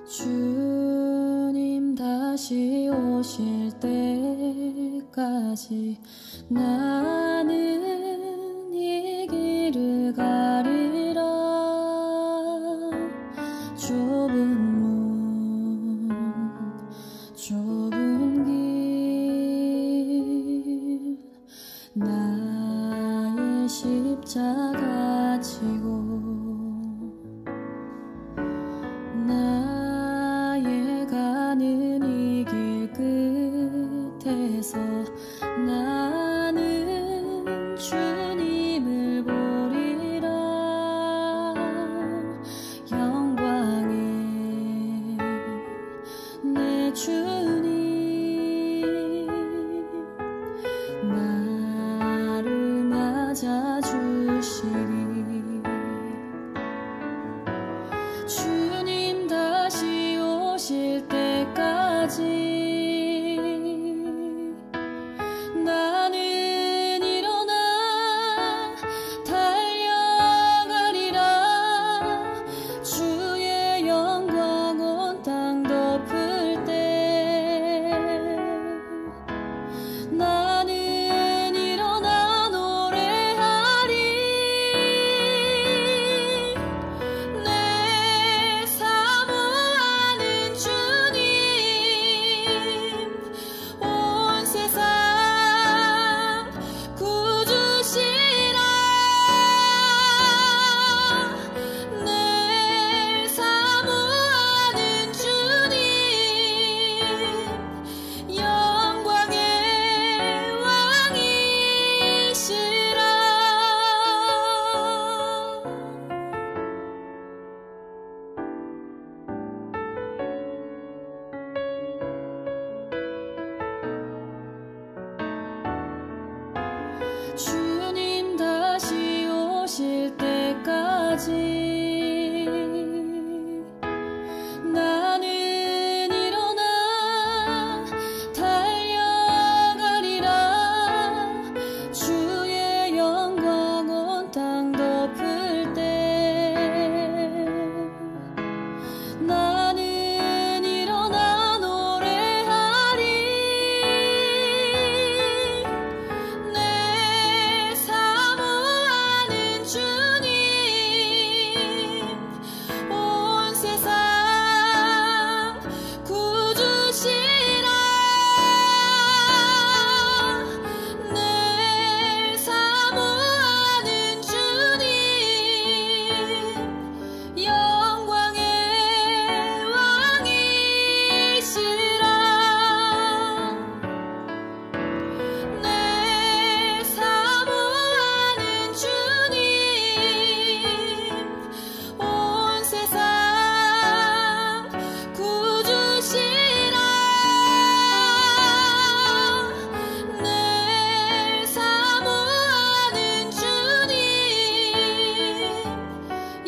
주님 다시 오실 때까지 나는 이 길을 가리라. 좁은 문 좁은 길 나의 십자가 지고 나의 가는 이 길 끝에서 나는 주님을 보리라. 영광의 내 주님 나를 맞아주시리. 주님 다시 오실 때까지 나는 일어나 달려가리라. 주의 영광 온 땅 덮을 때 나는 일어나 노래하리. 내 사모하는 주님 온 세상 구주시라. 내 사모하는 주님 영광의 왕이시라. 주님 다시 오실 때까지 나는 일어나 달려가리라. 주의 영광 온 땅 덮을 때 나는 일어나 노래하리. 내 사모하는 주님 온 세상 구주시라. 내 사모하는 주님 영광의 왕이시라. 내 사모하는 주님 온 세상 구주시라. 내 사모하는 주님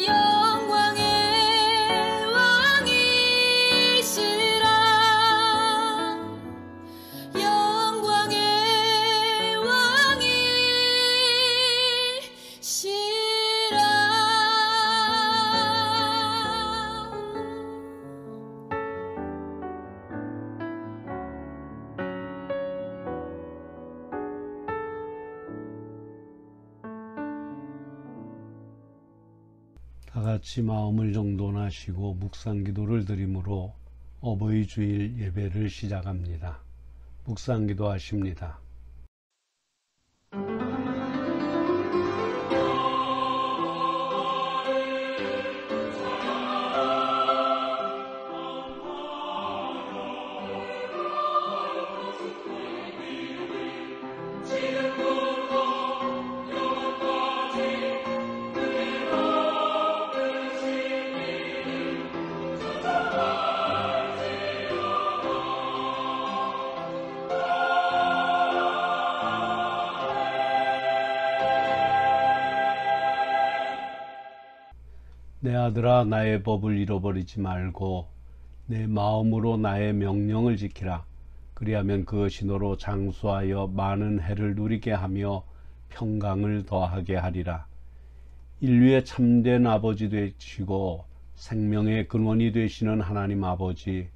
영광의 왕이시라. 영광의 왕이시라. 다 같이 마음을 정돈하시고 묵상 기도를 드림으로 어버이 주일 예배를 시작합니다. 묵상 기도하십니다. 내 아들아, 나의 법을 잃어버리지 말고 내 마음으로 나의 명령을 지키라. 그리하면 그것이 너로 장수하여 많은 해를 누리게 하며 평강을 더하게 하리라. 인류의 참된 아버지 되시고 생명의 근원이 되시는 하나님 아버지,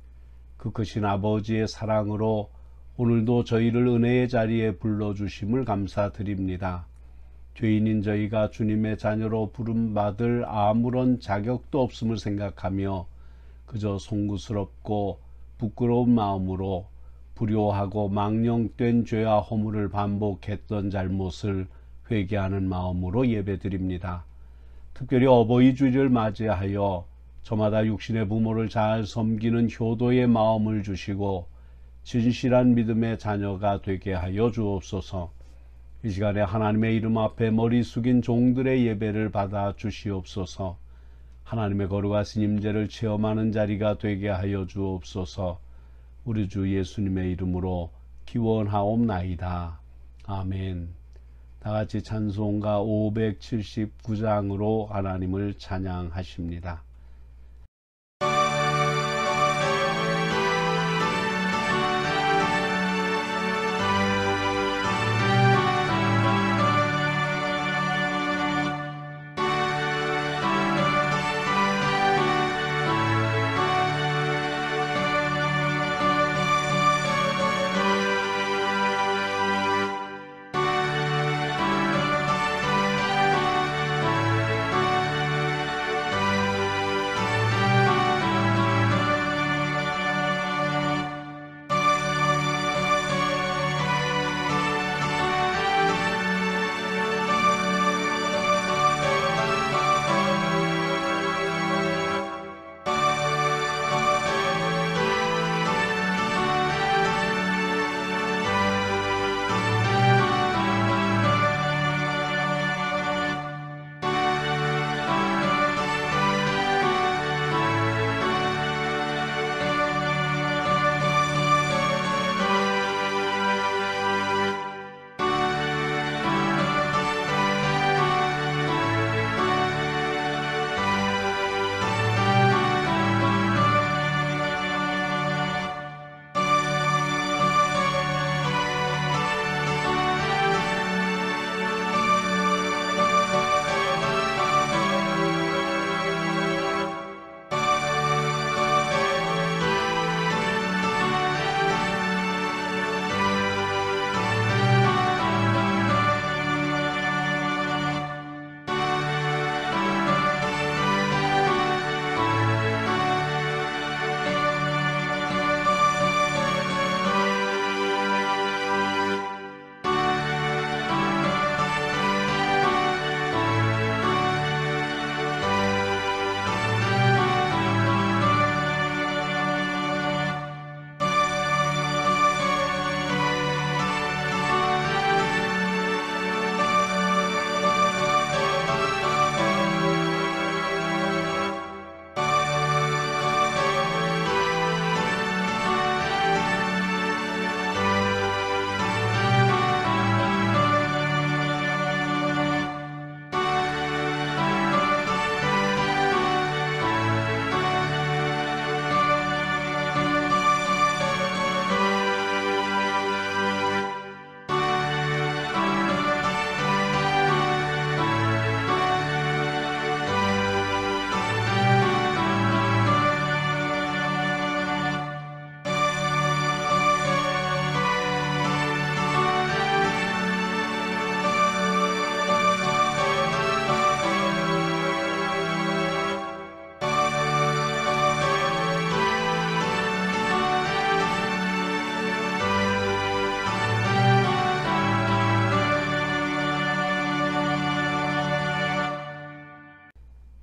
그 크신 아버지의 사랑으로 오늘도 저희를 은혜의 자리에 불러주심을 감사드립니다. 죄인인 저희가 주님의 자녀로 부름받을 아무런 자격도 없음을 생각하며 그저 송구스럽고 부끄러운 마음으로 불효하고 망령된 죄와 허물을 반복했던 잘못을 회개하는 마음으로 예배드립니다. 특별히 어버이 주일을 맞이하여 저마다 육신의 부모를 잘 섬기는 효도의 마음을 주시고 진실한 믿음의 자녀가 되게 하여 주옵소서. 이 시간에 하나님의 이름 앞에 머리 숙인 종들의 예배를 받아 주시옵소서. 하나님의 거룩하신 임재를 체험하는 자리가 되게 하여 주옵소서. 우리 주 예수님의 이름으로 기원하옵나이다. 아멘. 다같이 찬송가 579장으로 하나님을 찬양하십니다.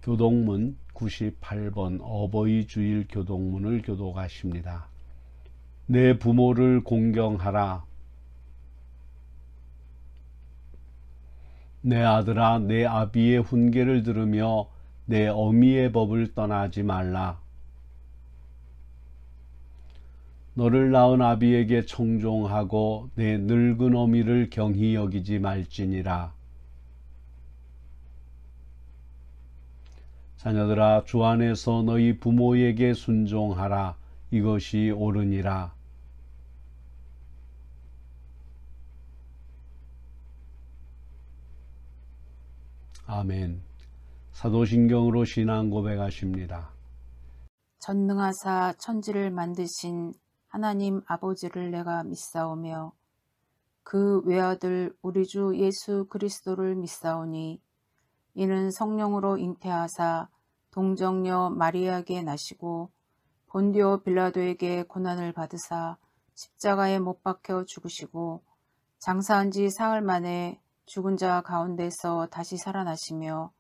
교동문 98번 어버이 주일 교동문을 교독하십니다. 내 부모를 공경하라. 내 아들아, 내 아비의 훈계를 들으며 내 어미의 법을 떠나지 말라. 너를 낳은 아비에게 청종하고 내 늙은 어미를 경히 여기지 말지니라. 자녀들아, 주 안에서 너희 부모에게 순종하라. 이것이 옳으니라. 아멘. 사도신경으로 신앙 고백하십니다. 전능하사 천지를 만드신 하나님 아버지를 내가 믿사오며 그 외아들 우리 주 예수 그리스도를 믿사오니 이는 성령으로 잉태하사 동정녀 마리아에게 나시고 본디오 빌라도에게 고난을 받으사 십자가에 못 박혀 죽으시고 장사한 지 사흘 만에 죽은 자 가운데서 다시 살아나시며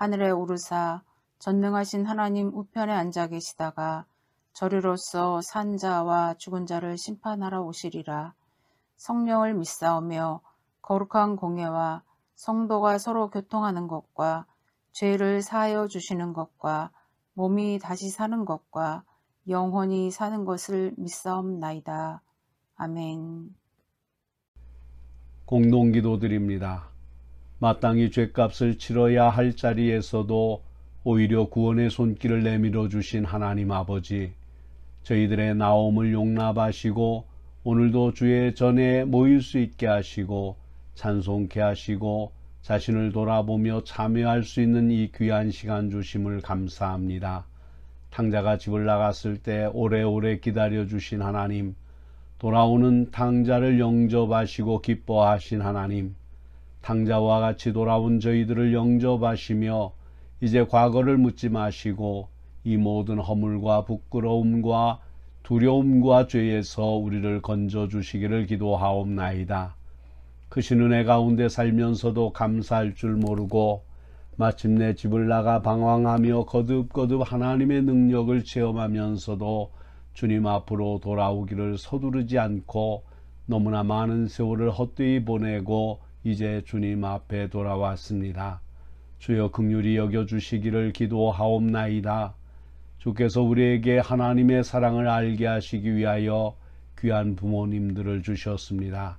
하늘에 오르사 전능하신 하나님 우편에 앉아 계시다가 저리로서 산 자와 죽은 자를 심판하러 오시리라. 성령을 믿사오며 거룩한 공예와 성도가 서로 교통하는 것과 죄를 사하여 주시는 것과 몸이 다시 사는 것과 영원히 사는 것을 믿사옵나이다. 아멘. 공동기도 드립니다. 마땅히 죄값을 치러야 할 자리에서도 오히려 구원의 손길을 내밀어 주신 하나님 아버지, 저희들의 나옴을 용납하시고 오늘도 주의 전에 모일 수 있게 하시고 찬송케 하시고 자신을 돌아보며 참여할 수 있는 이 귀한 시간 주심을 감사합니다. 탕자가 집을 나갔을 때 오래오래 기다려 주신 하나님, 돌아오는 탕자를 영접하시고 기뻐하신 하나님, 탕자와 같이 돌아온 저희들을 영접하시며 이제 과거를 묻지 마시고 이 모든 허물과 부끄러움과 두려움과 죄에서 우리를 건져주시기를 기도하옵나이다. 크신 은혜 가운데 살면서도 감사할 줄 모르고 마침내 집을 나가 방황하며 거듭거듭 하나님의 능력을 체험하면서도 주님 앞으로 돌아오기를 서두르지 않고 너무나 많은 세월을 헛되이 보내고 이제 주님 앞에 돌아왔습니다. 주여 긍휼히 여겨주시기를 기도하옵나이다. 주께서 우리에게 하나님의 사랑을 알게 하시기 위하여 귀한 부모님들을 주셨습니다.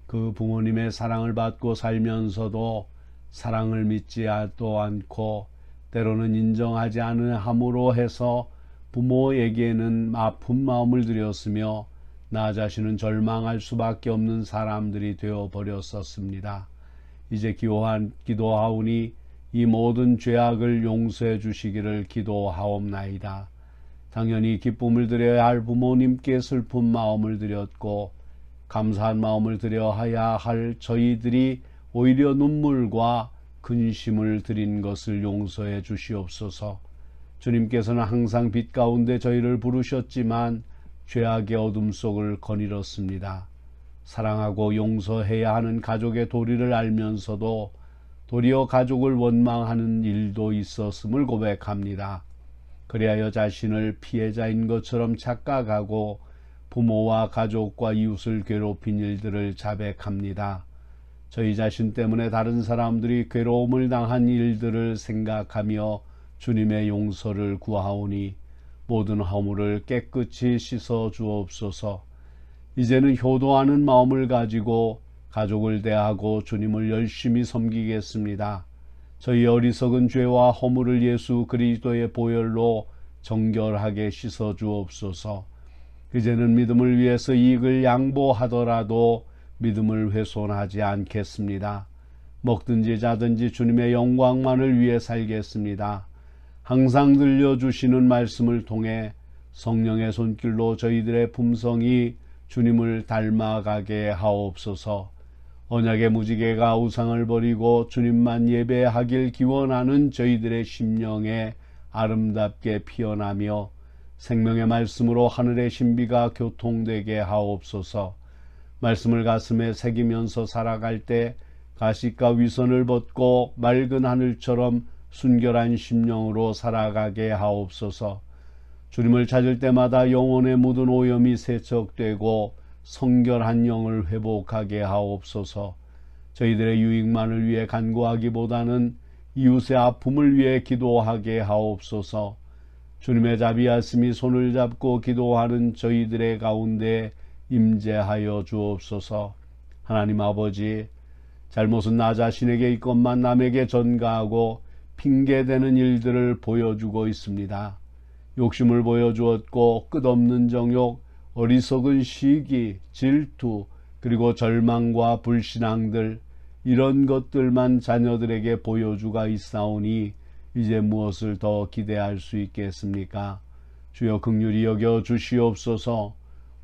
그 부모님의 사랑을 받고 살면서도 사랑을 믿지 않고 때로는 인정하지 않으함으로 해서 부모에게는 아픈 마음을 들였으며 나 자신은 절망할 수밖에 없는 사람들이 되어버렸었습니다. 이제 기도하오니 이 모든 죄악을 용서해 주시기를 기도하옵나이다. 당연히 기쁨을 드려야 할 부모님께 슬픈 마음을 드렸고 감사한 마음을 드려야 할 저희들이 오히려 눈물과 근심을 드린 것을 용서해 주시옵소서. 주님께서는 항상 빛 가운데 저희를 부르셨지만 죄악의 어둠 속을 거닐었습니다. 사랑하고 용서해야 하는 가족의 도리를 알면서도 도리어 가족을 원망하는 일도 있었음을 고백합니다. 그리하여 자신을 피해자인 것처럼 착각하고 부모와 가족과 이웃을 괴롭힌 일들을 자백합니다. 저희 자신 때문에 다른 사람들이 괴로움을 당한 일들을 생각하며 주님의 용서를 구하오니 모든 허물을 깨끗이 씻어 주옵소서. 이제는 효도하는 마음을 가지고 가족을 대하고 주님을 열심히 섬기겠습니다. 저희 어리석은 죄와 허물을 예수 그리스도의 보혈로 정결하게 씻어 주옵소서. 이제는 믿음을 위해서 이익을 양보하더라도 믿음을 훼손하지 않겠습니다. 먹든지 자든지 주님의 영광만을 위해 살겠습니다. 항상 들려주시는 말씀을 통해 성령의 손길로 저희들의 품성이 주님을 닮아가게 하옵소서. 언약의 무지개가 우상을 버리고 주님만 예배하길 기원하는 저희들의 심령에 아름답게 피어나며 생명의 말씀으로 하늘의 신비가 교통되게 하옵소서. 말씀을 가슴에 새기면서 살아갈 때 가식과 위선을 벗고 맑은 하늘처럼 순결한 심령으로 살아가게 하옵소서. 주님을 찾을 때마다 영혼에 묻은 오염이 세척되고 성결한 영을 회복하게 하옵소서. 저희들의 유익만을 위해 간구하기보다는 이웃의 아픔을 위해 기도하게 하옵소서. 주님의 자비하심이 손을 잡고 기도하는 저희들의 가운데 임재하여 주옵소서. 하나님 아버지, 잘못은 나 자신에게 있건만 남에게 전가하고 핑계대는 일들을 보여주고 있습니다. 욕심을 보여주었고 끝없는 정욕, 어리석은 시기, 질투, 그리고 절망과 불신앙들, 이런 것들만 자녀들에게 보여주가 있사오니 이제 무엇을 더 기대할 수 있겠습니까? 주여 긍휼히 여겨 주시옵소서.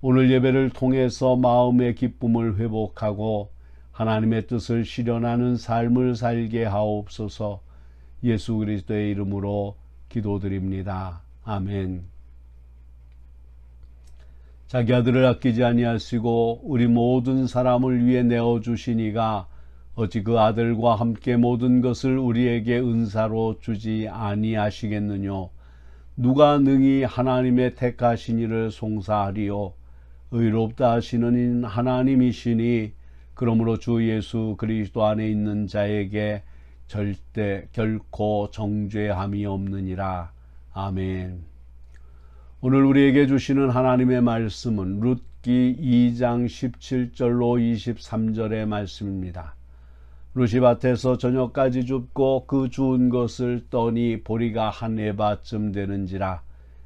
오늘 예배를 통해서 마음의 기쁨을 회복하고 하나님의 뜻을 실현하는 삶을 살게 하옵소서. 예수 그리스도의 이름으로 기도드립니다. 아멘. 자기 아들을 아끼지 아니하시고 우리 모든 사람을 위해 내어주시니가 어찌 그 아들과 함께 모든 것을 우리에게 은사로 주지 아니하시겠느뇨. 누가 능히 하나님의 택하신 이를 송사하리요. 의롭다 하시는 하나님이시니 그러므로 주 예수 그리스도 안에 있는 자에게 절대 결코 정죄함이 없느니라. 아멘. 오늘 우리에게 주시는 하나님의 말씀은 룻기 2장 17절로 23절의 말씀입니다. 룻이 밭에서 저녁까지 줍고 그 주운 것을 떠니 보리가 한 에바쯤 되는지라.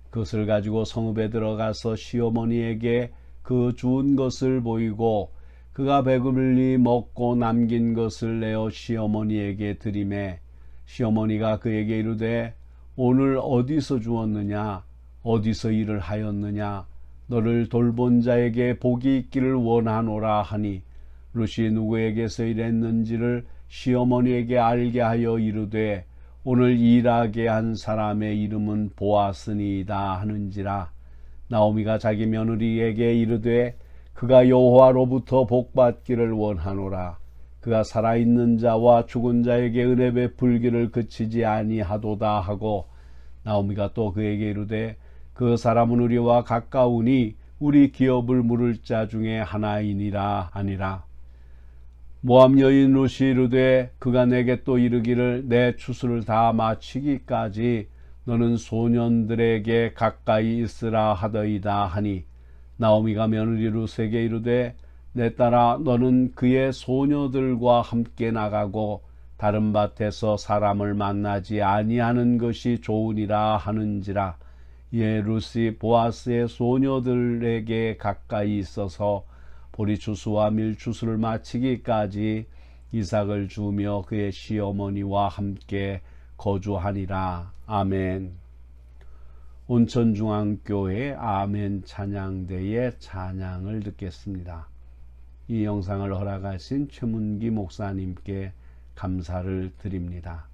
그것을 가지고 성읍에 들어가서 시어머니에게 그 주운 것을 보이고 그가 배불리 먹고 남긴 것을 내어 시어머니에게 드리매 시어머니가 그에게 이르되 오늘 어디서 주었느냐 어디서 일을 하였느냐 너를 돌본 자에게 복이 있기를 원하노라 하니 룻이 누구에게서 일했는지를 시어머니에게 알게 하여 이르되 오늘 일하게 한 사람의 이름은 보아스니이다 하는지라. 나오미가 자기 며느리에게 이르되 그가 여호와로부터 복받기를 원하노라. 그가 살아있는 자와 죽은 자에게 은혜 베풀기를 그치지 아니하도다 하고 나오미가 또 그에게 이르되 그 사람은 우리와 가까우니 우리 기업을 물을 자 중에 하나이니라 하니라. 모압 여인 룻이 이르되 그가 내게 또 이르기를 내 추수를 다 마치기까지 너는 소년들에게 가까이 있으라 하더이다 하니 나오미가 며느리 룻에게 이르되 내 딸아 너는 그의 소녀들과 함께 나가고 다른 밭에서 사람을 만나지 아니하는 것이 좋으니라 하는지라. 이에 룻이 보아스의 소녀들에게 가까이 있어서 보리추수와 밀추수를 마치기까지 이삭을 주며 그의 시어머니와 함께 거주하니라. 아멘. 온천중앙교회 아멘 찬양대의 찬양을 듣겠습니다. 이 영상을 허락하신 최문기 목사님께 감사를 드립니다.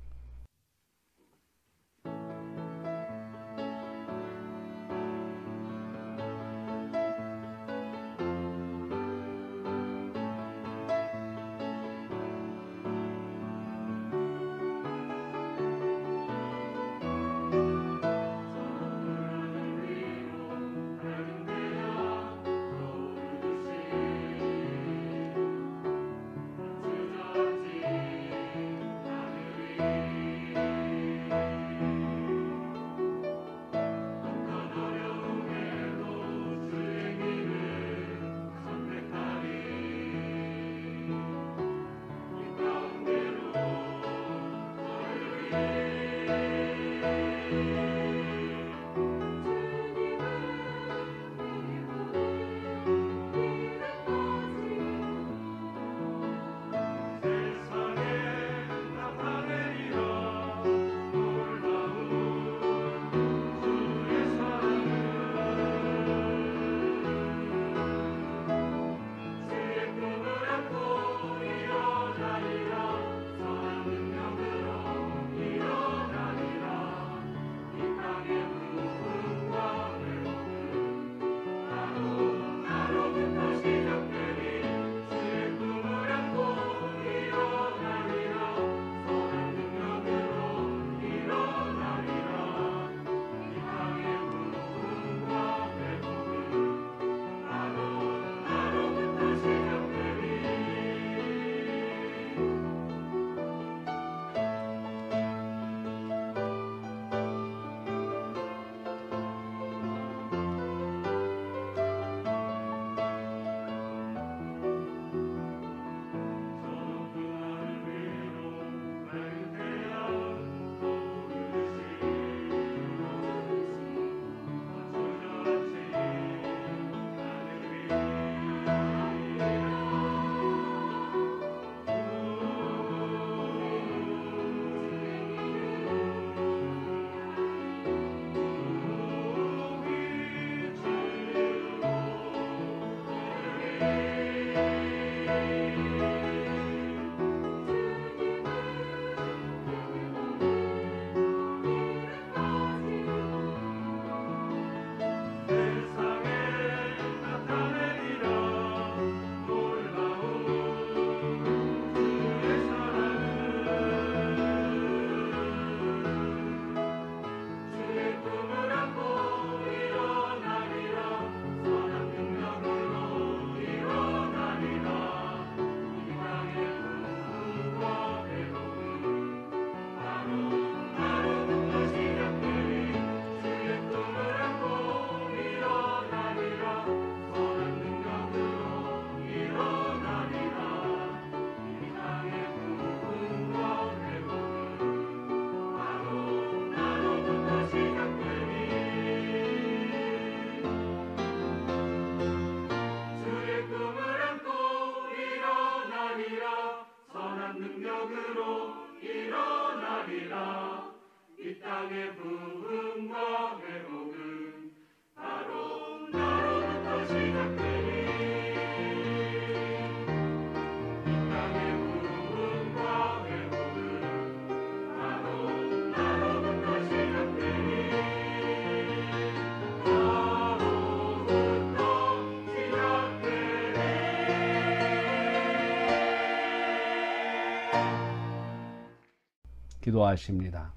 기도하십니다.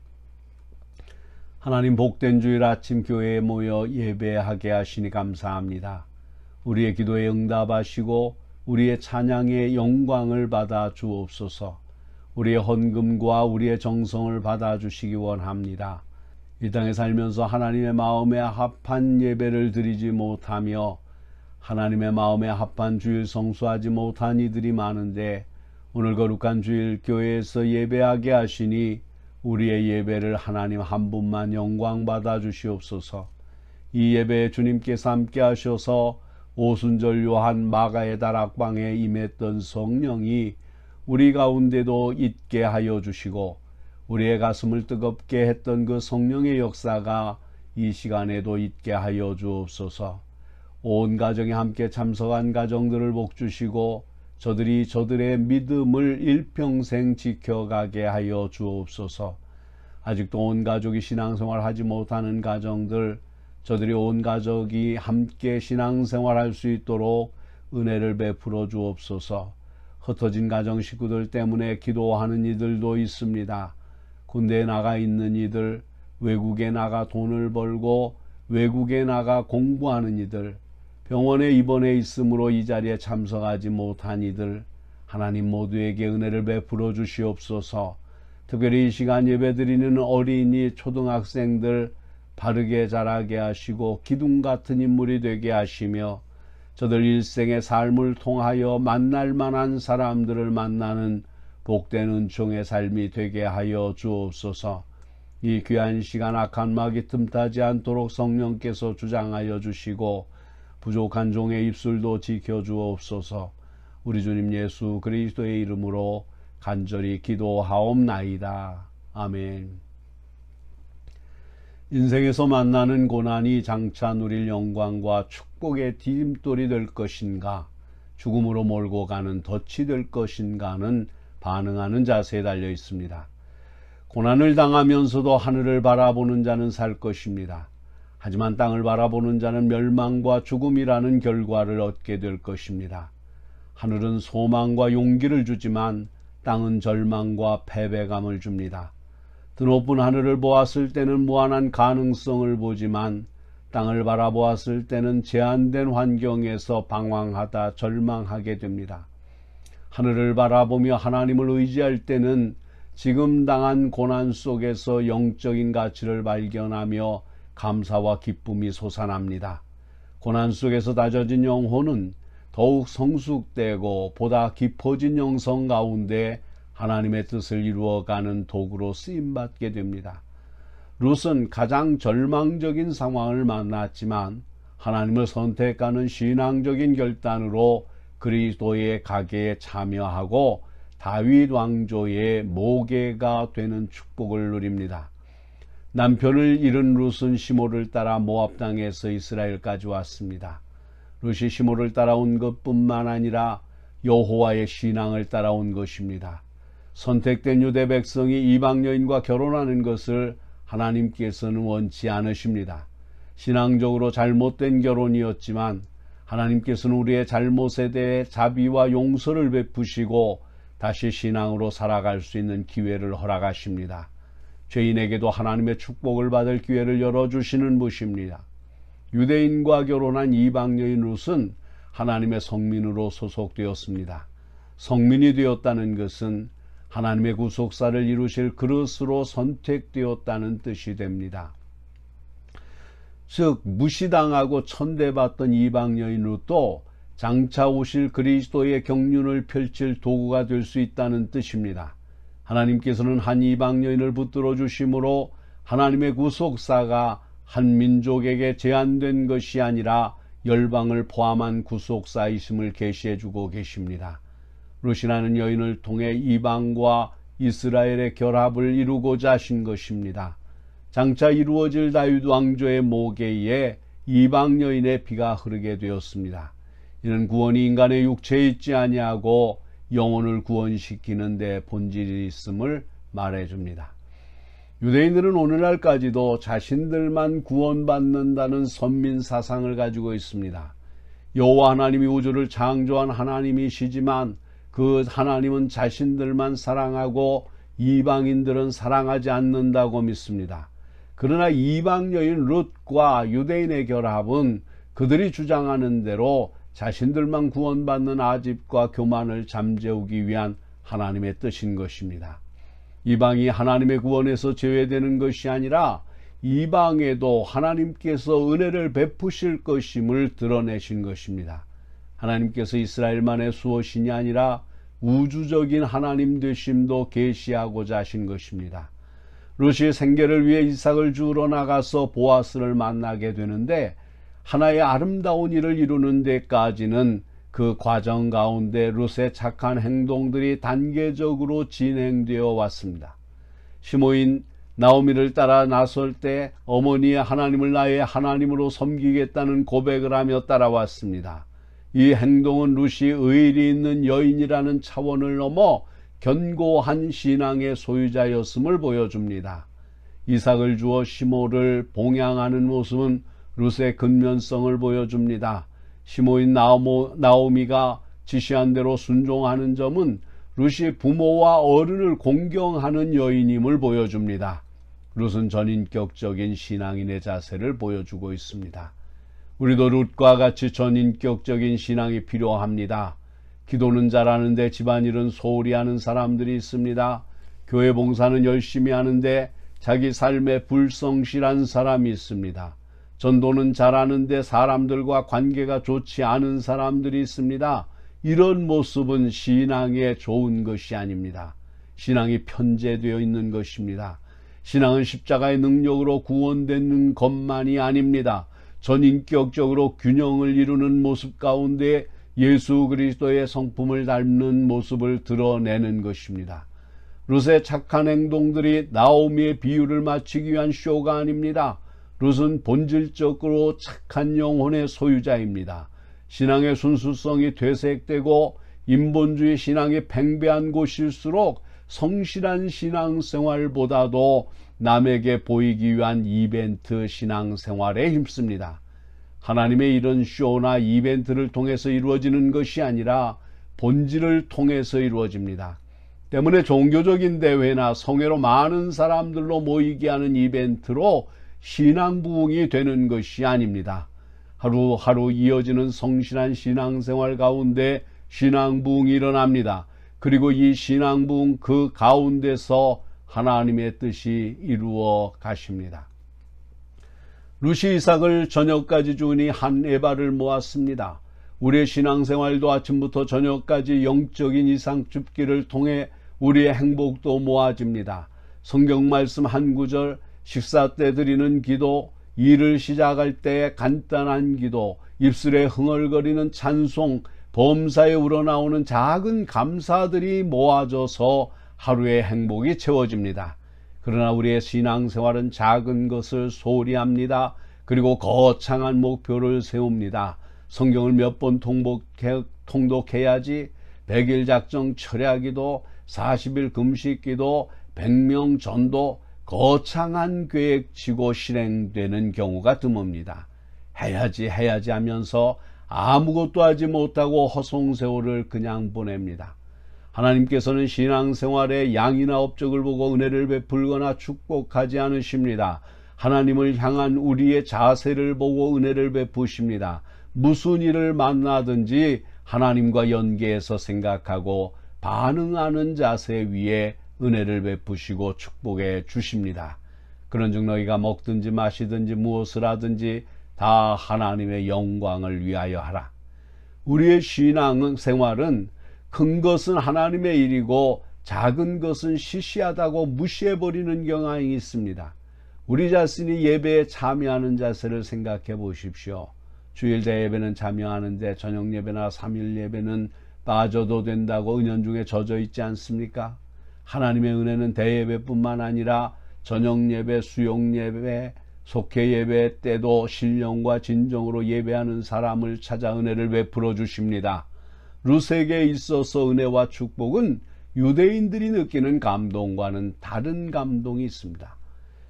하나님, 복된 주일 아침 교회에 모여 예배하게 하시니 감사합니다. 우리의 기도에 응답하시고 우리의 찬양의 영광을 받아 주옵소서. 우리의 헌금과 우리의 정성을 받아 주시기 원합니다. 이 땅에 살면서 하나님의 마음에 합한 예배를 드리지 못하며 하나님의 마음에 합한 주일 성수하지 못한 이들이 많은데, 오늘 거룩한 주일 교회에서 예배하게 하시니 우리의 예배를 하나님 한 분만 영광 받아 주시옵소서. 이 예배에 주님께서 함께 하셔서 오순절 요한 마가의 다락방에 임했던 성령이 우리 가운데도 있게 하여 주시고, 우리의 가슴을 뜨겁게 했던 그 성령의 역사가 이 시간에도 있게 하여 주옵소서. 온 가정이 함께 참석한 가정들을 복 주시고 저들이 저들의 믿음을 일평생 지켜가게 하여 주옵소서. 아직도 온 가족이 신앙생활 하지 못하는 가정들, 저들이 온 가족이 함께 신앙생활할 수 있도록 은혜를 베풀어 주옵소서. 흩어진 가정 식구들 때문에 기도하는 이들도 있습니다. 군대에 나가 있는 이들, 외국에 나가 돈을 벌고 외국에 나가 공부하는 이들, 병원에 입원해 있으므로 이 자리에 참석하지 못한 이들, 하나님 모두에게 은혜를 베풀어 주시옵소서. 특별히 이 시간 예배드리는 어린이, 초등학생들 바르게 자라게 하시고 기둥 같은 인물이 되게 하시며, 저들 일생의 삶을 통하여 만날 만한 사람들을 만나는 복된 은총의 삶이 되게 하여 주옵소서. 이 귀한 시간 악한 마귀 틈타지 않도록 성령께서 주장하여 주시고 부족한 종의 입술도 지켜주옵소서. 우리 주님 예수 그리스도의 이름으로 간절히 기도하옵나이다. 아멘. 인생에서 만나는 고난이 장차 누릴 영광과 축복의 디딤돌이 될 것인가, 죽음으로 몰고 가는 덫이 될 것인가는 반응하는 자세에 달려 있습니다. 고난을 당하면서도 하늘을 바라보는 자는 살 것입니다. 하지만 땅을 바라보는 자는 멸망과 죽음이라는 결과를 얻게 될 것입니다. 하늘은 소망과 용기를 주지만 땅은 절망과 패배감을 줍니다. 드높은 하늘을 보았을 때는 무한한 가능성을 보지만 땅을 바라보았을 때는 제한된 환경에서 방황하다 절망하게 됩니다. 하늘을 바라보며 하나님을 의지할 때는 지금 당한 고난 속에서 영적인 가치를 발견하며 감사와 기쁨이 솟아납니다. 고난 속에서 다져진 영혼은 더욱 성숙되고 보다 깊어진 영성 가운데 하나님의 뜻을 이루어가는 도구로 쓰임받게 됩니다. 룻은 가장 절망적인 상황을 만났지만 하나님을 선택하는 신앙적인 결단으로 그리스도의 가계에 참여하고 다윗 왕조의 모계가 되는 축복을 누립니다. 남편을 잃은 룻은 시므를 따라 모압 땅에서 이스라엘까지 왔습니다. 룻이 시므를 따라온 것뿐만 아니라 여호와의 신앙을 따라온 것입니다. 선택된 유대 백성이 이방 여인과 결혼하는 것을 하나님께서는 원치 않으십니다. 신앙적으로 잘못된 결혼이었지만 하나님께서는 우리의 잘못에 대해 자비와 용서를 베푸시고 다시 신앙으로 살아갈 수 있는 기회를 허락하십니다. 죄인에게도 하나님의 축복을 받을 기회를 열어주시는 분이십니다. 유대인과 결혼한 이방 여인 룻은 하나님의 성민으로 소속되었습니다. 성민이 되었다는 것은 하나님의 구속사를 이루실 그릇으로 선택되었다는 뜻이 됩니다. 즉 무시당하고 천대받던 이방 여인 룻도 장차 오실 그리스도의 경륜을 펼칠 도구가 될 수 있다는 뜻입니다. 하나님께서는 한 이방 여인을 붙들어 주심으로 하나님의 구속사가 한 민족에게 제한된 것이 아니라 열방을 포함한 구속사이심을 계시해 주고 계십니다. 룻이라는 여인을 통해 이방과 이스라엘의 결합을 이루고자 하신 것입니다. 장차 이루어질 다윗 왕조의 모계에 이방 여인의 피가 흐르게 되었습니다. 이는 구원이 인간의 육체에 있지 아니하고 영혼을 구원시키는 데 본질이 있음을 말해줍니다. 유대인들은 오늘날까지도 자신들만 구원받는다는 선민 사상을 가지고 있습니다. 여호와 하나님이 우주를 창조한 하나님이시지만 그 하나님은 자신들만 사랑하고 이방인들은 사랑하지 않는다고 믿습니다. 그러나 이방 여인 룻과 유대인의 결합은 그들이 주장하는 대로 자신들만 구원받는 아집과 교만을 잠재우기 위한 하나님의 뜻인 것입니다. 이방이 하나님의 구원에서 제외되는 것이 아니라 이방에도 하나님께서 은혜를 베푸실 것임을 드러내신 것입니다. 하나님께서 이스라엘만의 수호신이 아니라 우주적인 하나님 되심도 계시하고자 하신 것입니다. 룻이 생계를 위해 이삭을 주우러 나가서 보아스를 만나게 되는데 하나의 아름다운 일을 이루는 데까지는 그 과정 가운데 룻의 착한 행동들이 단계적으로 진행되어 왔습니다. 시므인 나오미를 따라 나설 때 어머니의 하나님을 나의 하나님으로 섬기겠다는 고백을 하며 따라왔습니다. 이 행동은 룻이 의리 있는 여인이라는 차원을 넘어 견고한 신앙의 소유자였음을 보여줍니다. 이삭을 주어 시므를 봉양하는 모습은 룻의 근면성을 보여줍니다. 시므인 나오미가 지시한 대로 순종하는 점은 룻이 부모와 어른을 공경하는 여인임을 보여줍니다. 룻은 전인격적인 신앙인의 자세를 보여주고 있습니다. 우리도 룻과 같이 전인격적인 신앙이 필요합니다. 기도는 잘하는데 집안일은 소홀히 하는 사람들이 있습니다. 교회 봉사는 열심히 하는데 자기 삶에 불성실한 사람이 있습니다. 전도는 잘하는데 사람들과 관계가 좋지 않은 사람들이 있습니다. 이런 모습은 신앙에 좋은 것이 아닙니다. 신앙이 편제되어 있는 것입니다. 신앙은 십자가의 능력으로 구원되는 것만이 아닙니다. 전인격적으로 균형을 이루는 모습 가운데 예수 그리스도의 성품을 닮는 모습을 드러내는 것입니다. 룻의 착한 행동들이 나오미의 비유를 맞추기 위한 쇼가 아닙니다. 룻은 본질적으로 착한 영혼의 소유자입니다. 신앙의 순수성이 되색되고 인본주의 신앙이 팽배한 곳일수록 성실한 신앙생활보다도 남에게 보이기 위한 이벤트 신앙생활에 힘씁니다. 하나님의 이런 쇼나 이벤트를 통해서 이루어지는 것이 아니라 본질을 통해서 이루어집니다. 때문에 종교적인 대회나 성회로 많은 사람들로 모이게 하는 이벤트로 신앙 부흥이 되는 것이 아닙니다. 하루하루 이어지는 성실한 신앙생활 가운데 신앙 부흥이 일어납니다. 그리고 이 신앙 부흥 그 가운데서 하나님의 뜻이 이루어 가십니다. 룻이 이삭을 저녁까지 주니 한 에바를 모았습니다. 우리의 신앙생활도 아침부터 저녁까지 영적인 이삭 줍기를 통해 우리의 행복도 모아집니다. 성경 말씀 한 구절, 식사 때 드리는 기도, 일을 시작할 때 간단한 기도, 입술에 흥얼거리는 찬송, 범사에 우러나오는 작은 감사들이 모아져서 하루의 행복이 채워집니다. 그러나 우리의 신앙생활은 작은 것을 소홀히 합니다. 그리고 거창한 목표를 세웁니다. 성경을 몇 번 통독해야지, 100일 작정 철야기도, 40일 금식기도, 100명 전도, 거창한 계획치고 실행되는 경우가 드뭅니다. 해야지 하면서 아무것도 하지 못하고 허송세월을 그냥 보냅니다. 하나님께서는 신앙생활의 양이나 업적을 보고 은혜를 베풀거나 축복하지 않으십니다. 하나님을 향한 우리의 자세를 보고 은혜를 베푸십니다. 무슨 일을 만나든지 하나님과 연계해서 생각하고 반응하는 자세 위에 은혜를 베푸시고 축복해 주십니다. 그런즉 너희가 먹든지 마시든지 무엇을 하든지 다 하나님의 영광을 위하여 하라. 우리의 신앙생활은 큰 것은 하나님의 일이고 작은 것은 시시하다고 무시해버리는 경향이 있습니다. 우리 자신이 예배에 참여하는 자세를 생각해 보십시오. 주일 대예배는 참여하는데 저녁 예배나 3일 예배는 빠져도 된다고 은연중에 젖어 있지 않습니까? 하나님의 은혜는 대예배뿐만 아니라 저녁 예배, 수용 예배, 속회 예배 때도 신령과 진정으로 예배하는 사람을 찾아 은혜를 베풀어 주십니다. 룻에게 있어서 은혜와 축복은 유대인들이 느끼는 감동과는 다른 감동이 있습니다.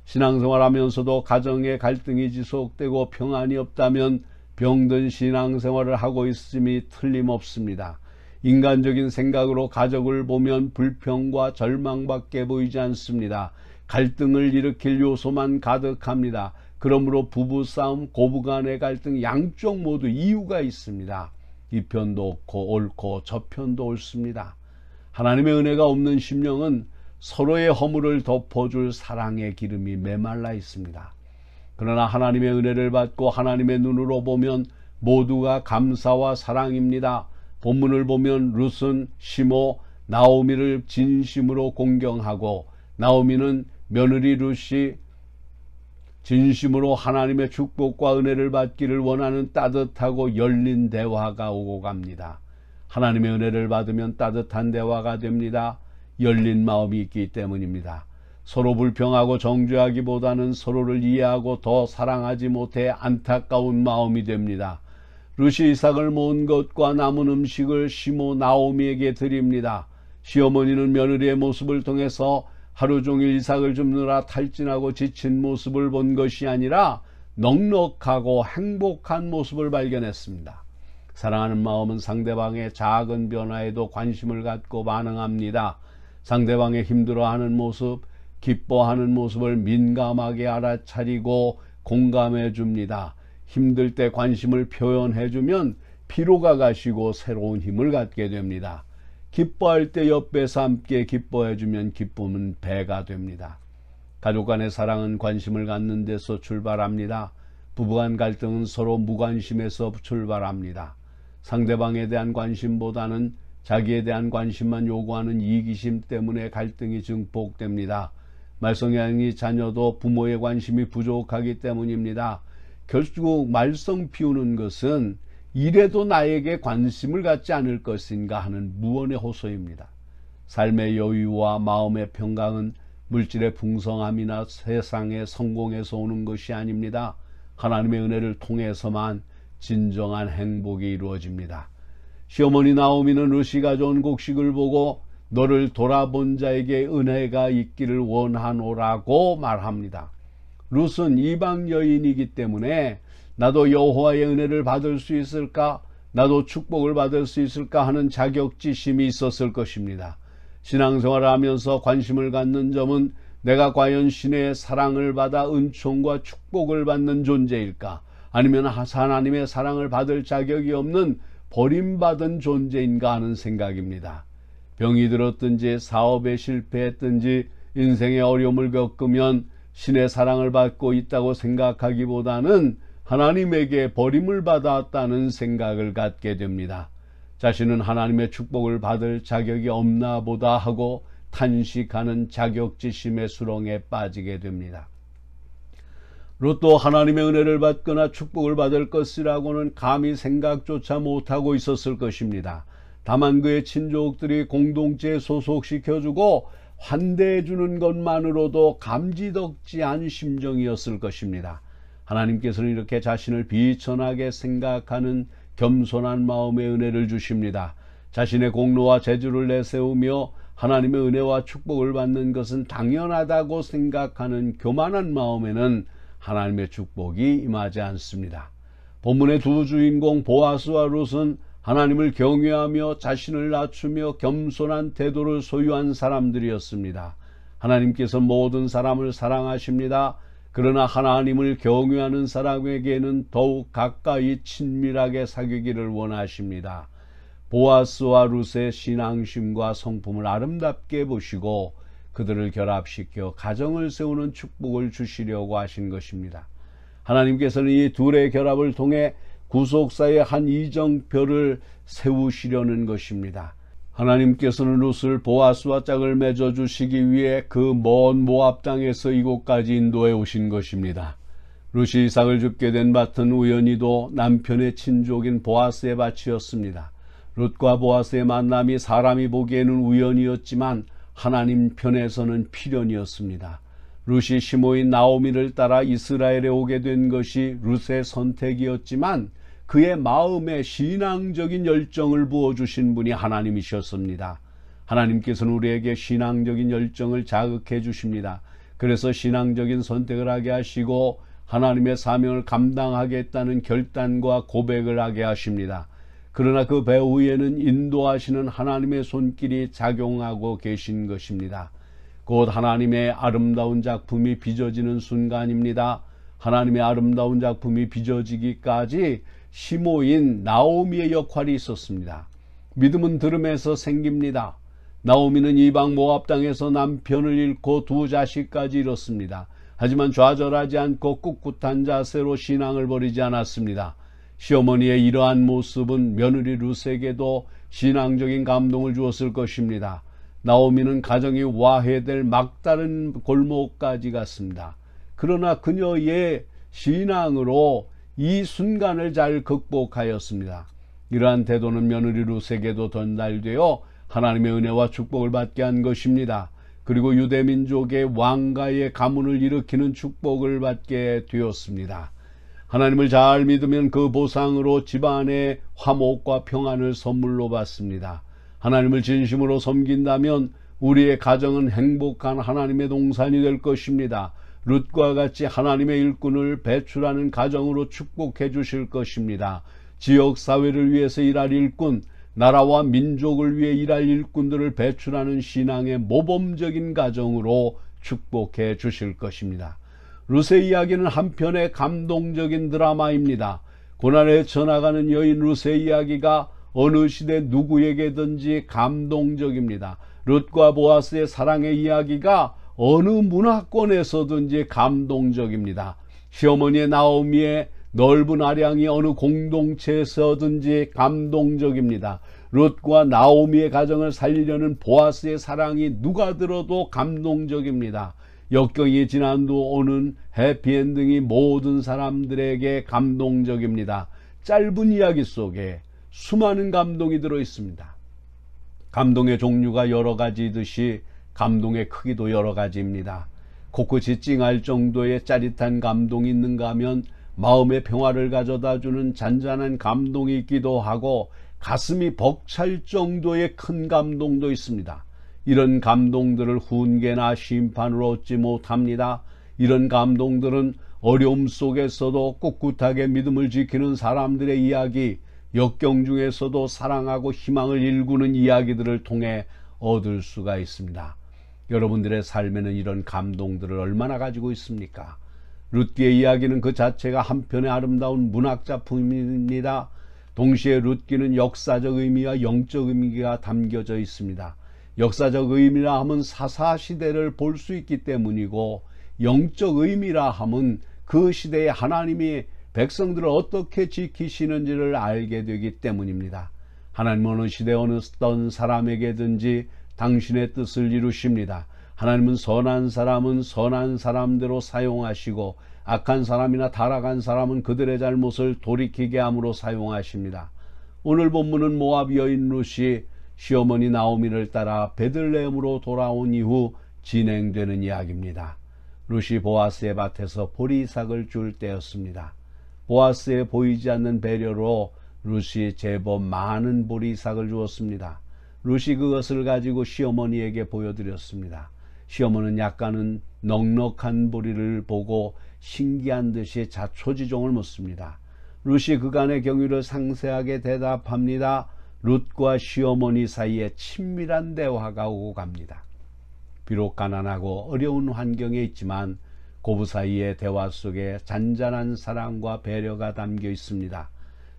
신앙생활하면서도 가정의 갈등이 지속되고 평안이 없다면 병든 신앙생활을 하고 있음이 틀림없습니다. 인간적인 생각으로 가족을 보면 불평과 절망밖에 보이지 않습니다. 갈등을 일으킬 요소만 가득합니다. 그러므로 부부싸움, 고부간의 갈등 양쪽 모두 이유가 있습니다. 이 편도 옳고 저 편도 옳습니다. 하나님의 은혜가 없는 심령은 서로의 허물을 덮어줄 사랑의 기름이 메말라 있습니다. 그러나 하나님의 은혜를 받고 하나님의 눈으로 보면 모두가 감사와 사랑입니다. 본문을 보면 룻은 시모, 나오미를 진심으로 공경하고 나오미는 며느리 룻이 진심으로 하나님의 축복과 은혜를 받기를 원하는 따뜻하고 열린 대화가 오고 갑니다. 하나님의 은혜를 받으면 따뜻한 대화가 됩니다. 열린 마음이 있기 때문입니다. 서로 불평하고 정죄하기보다는 서로를 이해하고 더 사랑하지 못해 안타까운 마음이 됩니다. 룻이 이삭을 모은 것과 남은 음식을 시모 나오미에게 드립니다. 시어머니는 며느리의 모습을 통해서 하루 종일 이삭을 줍느라 탈진하고 지친 모습을 본 것이 아니라 넉넉하고 행복한 모습을 발견했습니다. 사랑하는 마음은 상대방의 작은 변화에도 관심을 갖고 반응합니다. 상대방의 힘들어하는 모습, 기뻐하는 모습을 민감하게 알아차리고 공감해 줍니다. 힘들 때 관심을 표현해 주면 피로가 가시고 새로운 힘을 갖게 됩니다. 기뻐할 때 옆에서 함께 기뻐해 주면 기쁨은 배가 됩니다. 가족 간의 사랑은 관심을 갖는 데서 출발합니다. 부부간 갈등은 서로 무관심에서 출발합니다. 상대방에 대한 관심보다는 자기에 대한 관심만 요구하는 이기심 때문에 갈등이 증폭됩니다. 말썽이 자녀도 부모의 관심이 부족하기 때문입니다. 결국 말썽 피우는 것은 이래도 나에게 관심을 갖지 않을 것인가 하는 무언의 호소입니다. 삶의 여유와 마음의 평강은 물질의 풍성함이나 세상의 성공에서 오는 것이 아닙니다. 하나님의 은혜를 통해서만 진정한 행복이 이루어집니다. 시어머니 나오미는 룻이 가져온 곡식을 보고 너를 돌아본 자에게 은혜가 있기를 원하노라고 말합니다. 룻은 이방 여인이기 때문에 나도 여호와의 은혜를 받을 수 있을까? 나도 축복을 받을 수 있을까? 하는 자격지심이 있었을 것입니다. 신앙생활을 하면서 관심을 갖는 점은 내가 과연 신의 사랑을 받아 은총과 축복을 받는 존재일까? 아니면 하나님의 사랑을 받을 자격이 없는 버림받은 존재인가 하는 생각입니다. 병이 들었든지 사업에 실패했든지 인생의 어려움을 겪으면 신의 사랑을 받고 있다고 생각하기보다는 하나님에게 버림을 받았다는 생각을 갖게 됩니다. 자신은 하나님의 축복을 받을 자격이 없나 보다 하고 탄식하는 자격지심의 수렁에 빠지게 됩니다. 롯도 하나님의 은혜를 받거나 축복을 받을 것이라고는 감히 생각조차 못하고 있었을 것입니다. 다만 그의 친족들이 공동체에 소속시켜주고 환대해주는 것만으로도 감지덕지한 심정이었을 것입니다. 하나님께서는 이렇게 자신을 비천하게 생각하는 겸손한 마음의 은혜를 주십니다. 자신의 공로와 재주를 내세우며 하나님의 은혜와 축복을 받는 것은 당연하다고 생각하는 교만한 마음에는 하나님의 축복이 임하지 않습니다. 본문의 두 주인공 보아스와 룻은 하나님을 경외하며 자신을 낮추며 겸손한 태도를 소유한 사람들이었습니다. 하나님께서 모든 사람을 사랑하십니다. 그러나 하나님을 경외하는 사람에게는 더욱 가까이 친밀하게 사귀기를 원하십니다. 보아스와 룻의 신앙심과 성품을 아름답게 보시고 그들을 결합시켜 가정을 세우는 축복을 주시려고 하신 것입니다. 하나님께서는 이 둘의 결합을 통해 구속사의 한 이정표를 세우시려는 것입니다. 하나님께서는 룻을 보아스와 짝을 맺어 주시기 위해 그 먼 모압 땅에서 이곳까지 인도해 오신 것입니다. 룻이 이삭을 줍게 된 밭은 우연히도 남편의 친족인 보아스의 밭이었습니다. 룻과 보아스의 만남이 사람이 보기에는 우연이었지만 하나님 편에서는 필연이었습니다. 룻이 시모인 나오미를 따라 이스라엘에 오게 된 것이 룻의 선택이었지만 그의 마음에 신앙적인 열정을 부어주신 분이 하나님이셨습니다. 하나님께서는 우리에게 신앙적인 열정을 자극해 주십니다. 그래서 신앙적인 선택을 하게 하시고 하나님의 사명을 감당하겠다는 결단과 고백을 하게 하십니다. 그러나 그 배후에는 인도하시는 하나님의 손길이 작용하고 계신 것입니다. 곧 하나님의 아름다운 작품이 빚어지는 순간입니다. 하나님의 아름다운 작품이 빚어지기까지 시모인 나오미의 역할이 있었습니다. 믿음은 들음에서 생깁니다. 나오미는 이방 모압 땅에서 남편을 잃고 두 자식까지 잃었습니다. 하지만 좌절하지 않고 꿋꿋한 자세로 신앙을 버리지 않았습니다. 시어머니의 이러한 모습은 며느리 룻에게도 신앙적인 감동을 주었을 것입니다. 나오미는 가정이 와해될 막다른 골목까지 갔습니다. 그러나 그녀의 신앙으로 이 순간을 잘 극복하였습니다. 이러한 태도는 며느리 룻에게도 전달되어 하나님의 은혜와 축복을 받게 한 것입니다. 그리고 유대민족의 왕가의 가문을 일으키는 축복을 받게 되었습니다. 하나님을 잘 믿으면 그 보상으로 집안의 화목과 평안을 선물로 받습니다. 하나님을 진심으로 섬긴다면 우리의 가정은 행복한 하나님의 동산이 될 것입니다. 룻과 같이 하나님의 일꾼을 배출하는 가정으로 축복해 주실 것입니다. 지역사회를 위해서 일할 일꾼, 나라와 민족을 위해 일할 일꾼들을 배출하는 신앙의 모범적인 가정으로 축복해 주실 것입니다. 룻의 이야기는 한편의 감동적인 드라마입니다. 고난에 헤쳐나가는 여인 룻의 이야기가 어느 시대 누구에게든지 감동적입니다. 룻과 보아스의 사랑의 이야기가 어느 문화권에서든지 감동적입니다. 시어머니의 나오미의 넓은 아량이 어느 공동체에서든지 감동적입니다. 룻과 나오미의 가정을 살리려는 보아스의 사랑이 누가 들어도 감동적입니다. 역경이 지난 후 오는 해피엔딩이 모든 사람들에게 감동적입니다. 짧은 이야기 속에 수많은 감동이 들어 있습니다. 감동의 종류가 여러 가지듯이 감동의 크기도 여러 가지입니다. 코끝이 찡할 정도의 짜릿한 감동이 있는가 하면 마음의 평화를 가져다주는 잔잔한 감동이 있기도 하고 가슴이 벅찰 정도의 큰 감동도 있습니다. 이런 감동들을 훈계나 심판으로 얻지 못합니다. 이런 감동들은 어려움 속에서도 꿋꿋하게 믿음을 지키는 사람들의 이야기, 역경 중에서도 사랑하고 희망을 일구는 이야기들을 통해 얻을 수가 있습니다. 여러분들의 삶에는 이런 감동들을 얼마나 가지고 있습니까? 룻기의 이야기는 그 자체가 한편의 아름다운 문학작품입니다. 동시에 룻기는 역사적 의미와 영적 의미가 담겨져 있습니다. 역사적 의미라 하면 사사시대를 볼 수 있기 때문이고, 영적 의미라 하면 그 시대에 하나님이 백성들을 어떻게 지키시는지를 알게 되기 때문입니다. 하나님은 어느 시대 어떤 사람에게든지 당신의 뜻을 이루십니다. 하나님은 선한 사람은 선한 사람대로 사용하시고 악한 사람이나 타락한 사람은 그들의 잘못을 돌이키게 함으로 사용하십니다. 오늘 본문은 모압 여인 룻이 시어머니 나오미를 따라 베들레헴으로 돌아온 이후 진행되는 이야기입니다. 룻이 보아스의 밭에서 보리삭을 줄 때였습니다. 보아스의 보이지 않는 배려로 룻이 제법 많은 보리삭을 주었습니다. 룻이 그것을 가지고 시어머니에게 보여드렸습니다. 시어머니는 약간은 넉넉한 보리를 보고 신기한 듯이 자초지종을 묻습니다. 룻이 그간의 경위를 상세하게 대답합니다. 룻과 시어머니 사이에 친밀한 대화가 오고 갑니다. 비록 가난하고 어려운 환경에 있지만 고부 사이의 대화 속에 잔잔한 사랑과 배려가 담겨 있습니다.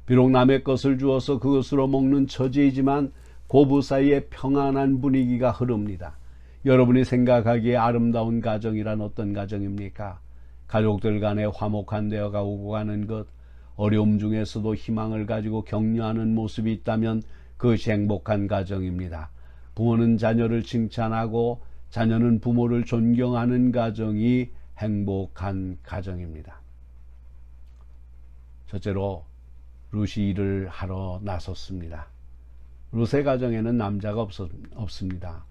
비록 남의 것을 주어서 그것으로 먹는 처지이지만 고부 사이에 평안한 분위기가 흐릅니다. 여러분이 생각하기에 아름다운 가정이란 어떤 가정입니까? 가족들 간에 화목한 대화가 오고 가는 것, 어려움 중에서도 희망을 가지고 격려하는 모습이 있다면 그것이 행복한 가정입니다. 부모는 자녀를 칭찬하고 자녀는 부모를 존경하는 가정이 행복한 가정입니다. 첫째로 룻이 일을 하러 나섰습니다. 룻의 가정에는 남자가 없습니다.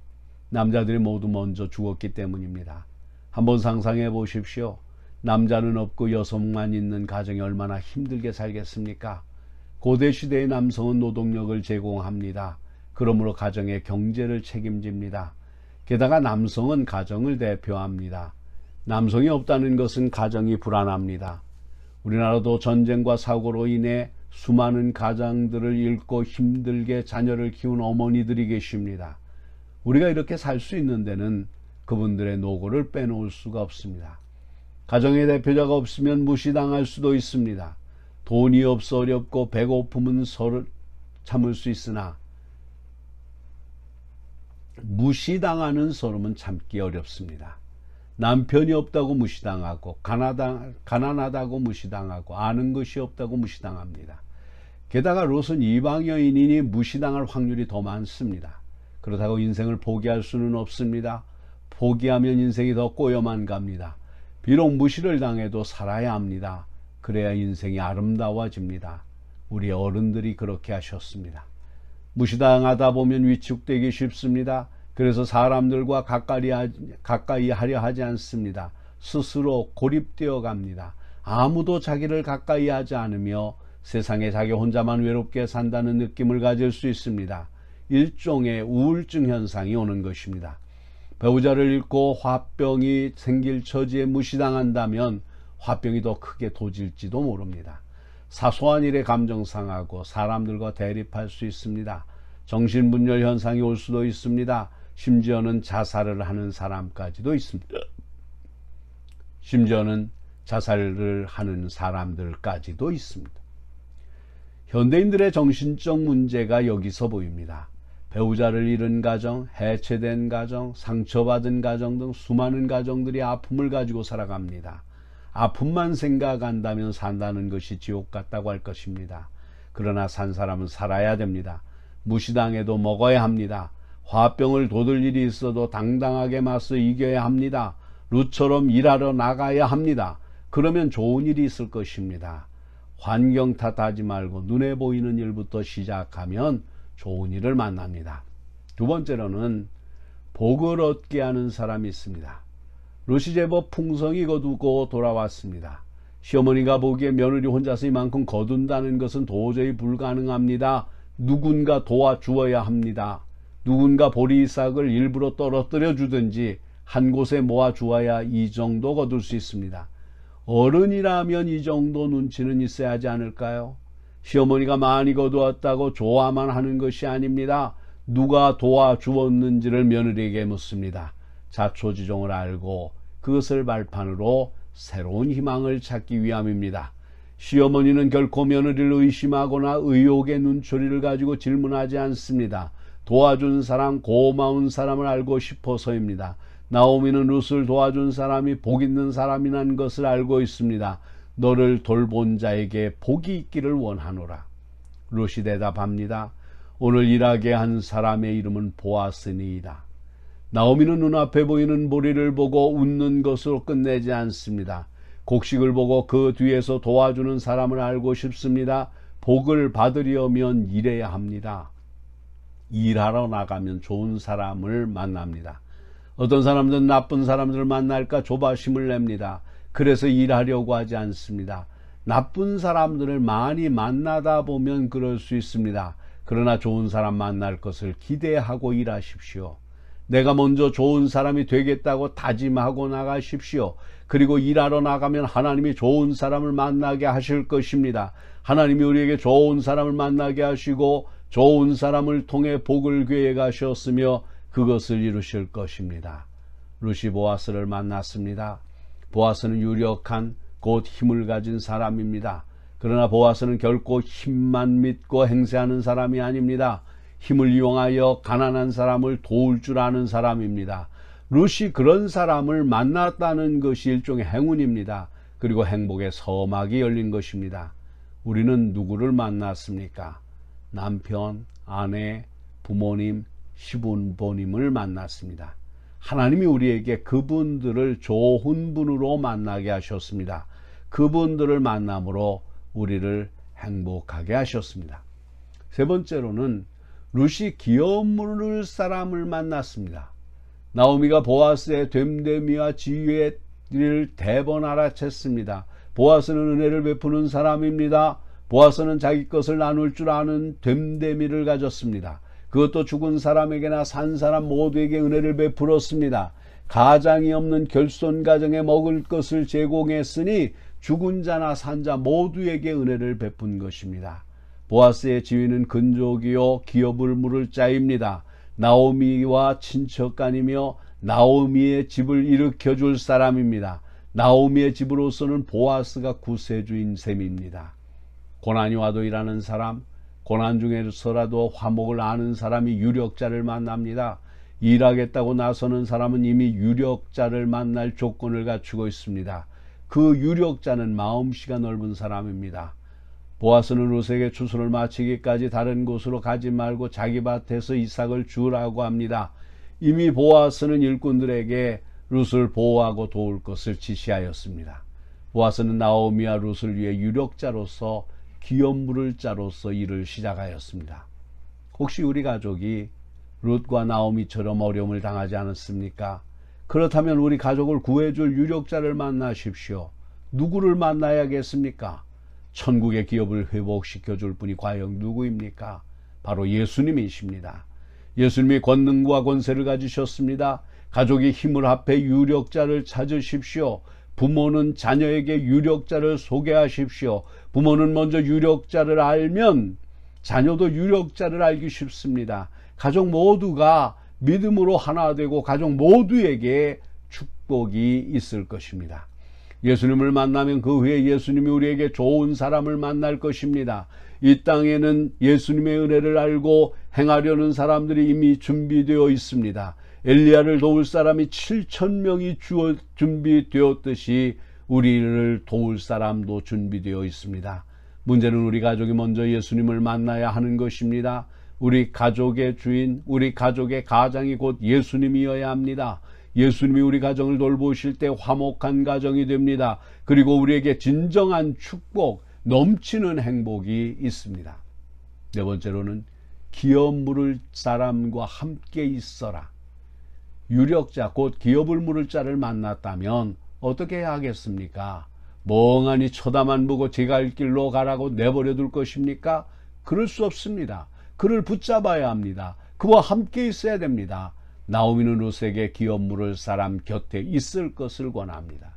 남자들이 모두 먼저 죽었기 때문입니다. 한번 상상해 보십시오. 남자는 없고 여성만 있는 가정이 얼마나 힘들게 살겠습니까? 고대 시대의 남성은 노동력을 제공합니다. 그러므로 가정의 경제를 책임집니다. 게다가 남성은 가정을 대표합니다. 남성이 없다는 것은 가정이 불안합니다. 우리나라도 전쟁과 사고로 인해 수많은 가장들을 잃고 힘들게 자녀를 키운 어머니들이 계십니다. 우리가 이렇게 살 수 있는 데는 그분들의 노고를 빼놓을 수가 없습니다. 가정의 대표자가 없으면 무시당할 수도 있습니다. 돈이 없어 어렵고 배고픔은 서로 참을 수 있으나 무시당하는 서름은 참기 어렵습니다. 남편이 없다고 무시당하고 가난하다고 무시당하고 아는 것이 없다고 무시당합니다. 게다가 롯은 이방 여인이니 무시당할 확률이 더 많습니다. 그렇다고 인생을 포기할 수는 없습니다. 포기하면 인생이 더 꼬여만 갑니다. 비록 무시를 당해도 살아야 합니다. 그래야 인생이 아름다워집니다. 우리 어른들이 그렇게 하셨습니다. 무시당하다 보면 위축되기 쉽습니다. 그래서 사람들과 가까이 하려 하지 않습니다. 스스로 고립되어 갑니다. 아무도 자기를 가까이 하지 않으며 세상에 자기 혼자만 외롭게 산다는 느낌을 가질 수 있습니다. 일종의 우울증 현상이 오는 것입니다. 배우자를 잃고 화병이 생길 처지에 무시당한다면 화병이 더 크게 도질지도 모릅니다. 사소한 일에 감정 상하고 사람들과 대립할 수 있습니다. 정신분열 현상이 올 수도 있습니다. 심지어는 자살을 하는 사람까지도 있습니다. 심지어는 자살을 하는 사람들까지도 있습니다. 현대인들의 정신적 문제가 여기서 보입니다. 배우자를 잃은 가정, 해체된 가정, 상처받은 가정 등 수많은 가정들이 아픔을 가지고 살아갑니다. 아픔만 생각한다면 산다는 것이 지옥 같다고 할 것입니다. 그러나 산 사람은 살아야 됩니다. 무시당해도 먹어야 합니다. 화병을 돋을 일이 있어도 당당하게 맞서 이겨야 합니다. 룻처럼 일하러 나가야 합니다. 그러면 좋은 일이 있을 것입니다. 환경 탓하지 말고 눈에 보이는 일부터 시작하면 좋은 일을 만납니다. 두 번째로는 복을 얻게 하는 사람이 있습니다. 룻이 제법 풍성히 거두고 돌아왔습니다. 시어머니가 보기에 며느리 혼자서 이만큼 거둔다는 것은 도저히 불가능합니다. 누군가 도와주어야 합니다. 누군가 보리싹을 일부러 떨어뜨려 주든지 한 곳에 모아 주어야 이 정도 거둘 수 있습니다. 어른이라면 이 정도 눈치는 있어야 하지 않을까요? 시어머니가 많이 거두었다고 좋아만 하는 것이 아닙니다. 누가 도와주었는지를 며느리에게 묻습니다. 자초지종을 알고 그것을 발판으로 새로운 희망을 찾기 위함입니다. 시어머니는 결코 며느리를 의심하거나 의혹의 눈초리를 가지고 질문하지 않습니다. 도와준 사람, 고마운 사람을 알고 싶어서입니다. 나오미는 룻을 도와준 사람이 복 있는 사람이라는 것을 알고 있습니다. 너를 돌본 자에게 복이 있기를 원하노라. 룻이 대답합니다. 오늘 일하게 한 사람의 이름은 보아스니이다. 나오미는 눈앞에 보이는 보리를 보고 웃는 것으로 끝내지 않습니다. 곡식을 보고 그 뒤에서 도와주는 사람을 알고 싶습니다. 복을 받으려면 일해야 합니다. 일하러 나가면 좋은 사람을 만납니다. 어떤 사람들은 나쁜 사람들을 만날까 조바심을 냅니다. 그래서 일하려고 하지 않습니다. 나쁜 사람들을 많이 만나다 보면 그럴 수 있습니다. 그러나 좋은 사람 만날 것을 기대하고 일하십시오. 내가 먼저 좋은 사람이 되겠다고 다짐하고 나가십시오. 그리고 일하러 나가면 하나님이 좋은 사람을 만나게 하실 것입니다. 하나님이 우리에게 좋은 사람을 만나게 하시고 좋은 사람을 통해 복을 계획 하셨으며 그것을 이루실 것입니다. 룻이 보아스를 만났습니다. 보아스는 유력한 곧 힘을 가진 사람입니다. 그러나 보아스는 결코 힘만 믿고 행세하는 사람이 아닙니다. 힘을 이용하여 가난한 사람을 도울 줄 아는 사람입니다. 룻이 그런 사람을 만났다는 것이 일종의 행운입니다. 그리고 행복의 서막이 열린 것입니다. 우리는 누구를 만났습니까? 남편, 아내, 부모님, 시부모님을 만났습니다. 하나님이 우리에게 그분들을 좋은 분으로 만나게 하셨습니다. 그분들을 만남으로 우리를 행복하게 하셨습니다. 세 번째로는 룻이 기업 물을 사람을 만났습니다. 나오미가 보아스의 됨됨이와 지혜를 대번 알아챘습니다. 보아스는 은혜를 베푸는 사람입니다. 보아스는 자기 것을 나눌 줄 아는 됨됨이를 가졌습니다. 그것도 죽은 사람에게나 산 사람 모두에게 은혜를 베풀었습니다. 가장이 없는 결손 가정에 먹을 것을 제공했으니 죽은 자나 산 자 모두에게 은혜를 베푼 것입니다. 보아스의 지위는 근족이요 기업을 물을 자입니다. 나오미와 친척간이며 나오미의 집을 일으켜줄 사람입니다. 나오미의 집으로서는 보아스가 구세주인 셈입니다. 고난이 와도 일하는 사람, 고난 중에서라도 화목을 아는 사람이 유력자를 만납니다. 일하겠다고 나서는 사람은 이미 유력자를 만날 조건을 갖추고 있습니다. 그 유력자는 마음씨가 넓은 사람입니다. 보아스는 룻에게 추수를 마치기까지 다른 곳으로 가지 말고 자기 밭에서 이삭을 주라고 합니다. 이미 보아스는 일꾼들에게 룻을 보호하고 도울 것을 지시하였습니다. 보아스는 나오미와 룻을 위해 유력자로서 기업 물을 자로서 일을 시작하였습니다. 혹시 우리 가족이 룻과 나오미처럼 어려움을 당하지 않았습니까? 그렇다면 우리 가족을 구해줄 유력자를 만나십시오. 누구를 만나야겠습니까? 천국의 기업을 회복시켜줄 분이 과연 누구입니까? 바로 예수님이십니다. 예수님이 권능과 권세를 가지셨습니다. 가족이 힘을 합해 유력자를 찾으십시오. 부모는 자녀에게 유력자를 소개하십시오. 부모는 먼저 유력자를 알면 자녀도 유력자를 알기 쉽습니다. 가족 모두가 믿음으로 하나 되고 가족 모두에게 축복이 있을 것입니다. 예수님을 만나면 그 후에 예수님이 우리에게 좋은 사람을 만날 것입니다. 이 땅에는 예수님의 은혜를 알고 행하려는 사람들이 이미 준비되어 있습니다. 엘리야를 도울 사람이 7,000명이 준비되었듯이 우리를 도울 사람도 준비되어 있습니다. 문제는 우리 가족이 먼저 예수님을 만나야 하는 것입니다. 우리 가족의 주인, 우리 가족의 가장이 곧 예수님이어야 합니다. 예수님이 우리 가정을 돌보실 때 화목한 가정이 됩니다. 그리고 우리에게 진정한 축복, 넘치는 행복이 있습니다. 네 번째로는 기업 물을 사람과 함께 있어라. 유력자, 곧 기업을 물을 자를 만났다면 어떻게 해야 하겠습니까? 멍하니 쳐다만 보고 제 갈 길로 가라고 내버려 둘 것입니까? 그럴 수 없습니다. 그를 붙잡아야 합니다. 그와 함께 있어야 됩니다. 나오미는 룻에게 기업 물을 사람 곁에 있을 것을 권합니다.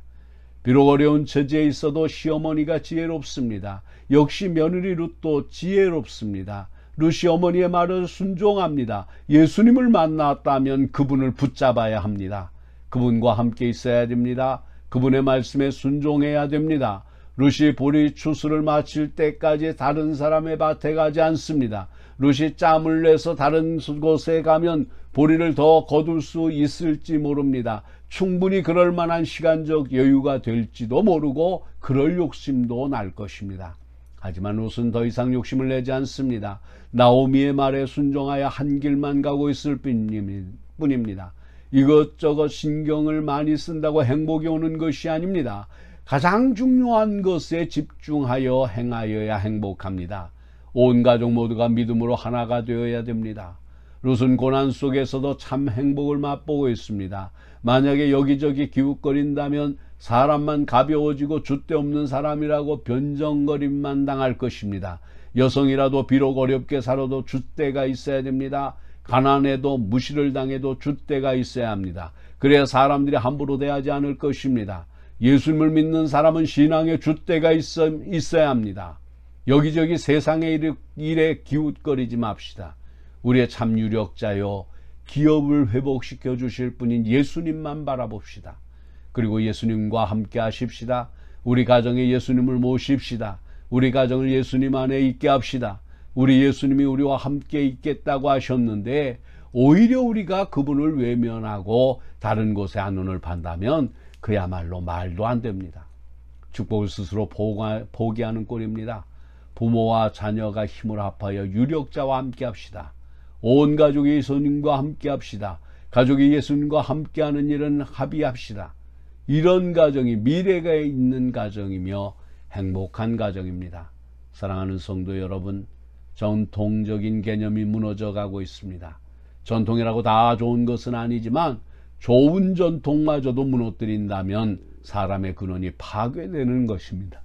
비록 어려운 처지에 있어도 시어머니가 지혜롭습니다. 역시 며느리 룻도 지혜롭습니다. 룻이 어머니의 말을 순종합니다. 예수님을 만났다면 그분을 붙잡아야 합니다. 그분과 함께 있어야 됩니다. 그분의 말씀에 순종해야 됩니다. 룻이 보리 추수를 마칠 때까지 다른 사람의 밭에 가지 않습니다. 룻이 짬을 내서 다른 곳에 가면 보리를 더 거둘 수 있을지 모릅니다. 충분히 그럴 만한 시간적 여유가 될지도 모르고 그럴 욕심도 날 것입니다. 하지만 룻은 더 이상 욕심을 내지 않습니다. 나오미의 말에 순종하여 한 길만 가고 있을 뿐입니다. 이것저것 신경을 많이 쓴다고 행복이 오는 것이 아닙니다. 가장 중요한 것에 집중하여 행하여야 행복합니다. 온 가족 모두가 믿음으로 하나가 되어야 됩니다. 룻은 고난 속에서도 참 행복을 맛보고 있습니다. 만약에 여기저기 기웃거린다면 사람만 가벼워지고 줏대 없는 사람이라고 변정거림만 당할 것입니다. 여성이라도 비록 어렵게 살아도 줏대가 있어야 됩니다. 가난해도 무시를 당해도 줏대가 있어야 합니다. 그래야 사람들이 함부로 대하지 않을 것입니다. 예수님을 믿는 사람은 신앙의 줏대가 있어야 합니다. 여기저기 세상의 일에 기웃거리지 맙시다. 우리의 참 유력자요 기업을 회복시켜 주실 분인 예수님만 바라봅시다. 그리고 예수님과 함께 하십시다. 우리 가정에 예수님을 모십시다. 우리 가정을 예수님 안에 있게 합시다. 우리 예수님이 우리와 함께 있겠다고 하셨는데 오히려 우리가 그분을 외면하고 다른 곳에 한눈을 판다면 그야말로 말도 안 됩니다. 축복을 스스로 포기하는 꼴입니다. 부모와 자녀가 힘을 합하여 유력자와 함께 합시다. 온 가족이 예수님과 함께 합시다. 가족이 예수님과 함께하는 일은 합의합시다. 이런 가정이 미래가 있는 가정이며 행복한 가정입니다. 사랑하는 성도 여러분, 전통적인 개념이 무너져 가고 있습니다. 전통이라고 다 좋은 것은 아니지만 좋은 전통마저도 무너뜨린다면 사람의 근원이 파괴되는 것입니다.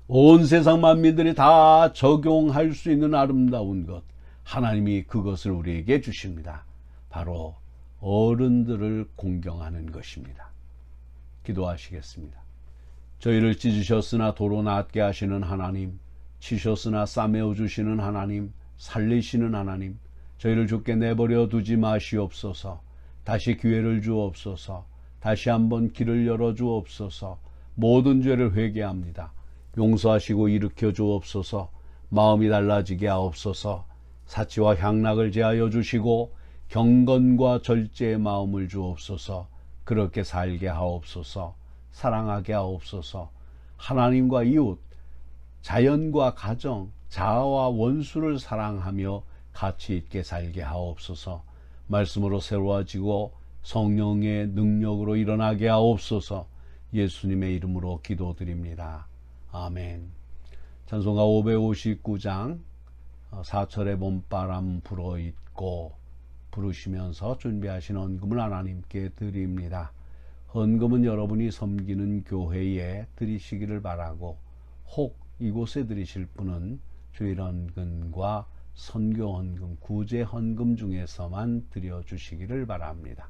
온 세상 만민들이 다 적용할 수 있는 아름다운 것, 하나님이 그것을 우리에게 주십니다. 바로 어른들을 공경하는 것입니다. 기도하시겠습니다. 저희를 찢으셨으나 도로 낫게 하시는 하나님, 치셨으나 싸매어 주시는 하나님, 살리시는 하나님, 저희를 죽게 내버려 두지 마시옵소서. 다시 기회를 주옵소서. 다시 한번 길을 열어 주옵소서. 모든 죄를 회개합니다. 용서하시고 일으켜 주옵소서. 마음이 달라지게 하옵소서. 사치와 향락을 제하여 주시고 경건과 절제의 마음을 주옵소서. 그렇게 살게 하옵소서. 사랑하게 하옵소서. 하나님과 이웃, 자연과 가정, 자아와 원수를 사랑하며 가치 있게 살게 하옵소서. 말씀으로 새로워지고 성령의 능력으로 일어나게 하옵소서. 예수님의 이름으로 기도드립니다. 아멘. 찬송가 559장 4절의 봄바람 불어있고 부르시면서 준비하신 헌금을 하나님께 드립니다. 헌금은 여러분이 섬기는 교회에 드리시기를 바라고, 혹 이곳에 드리실 분은 주일 헌금과 선교 헌금, 구제 헌금 중에서만 드려주시기를 바랍니다.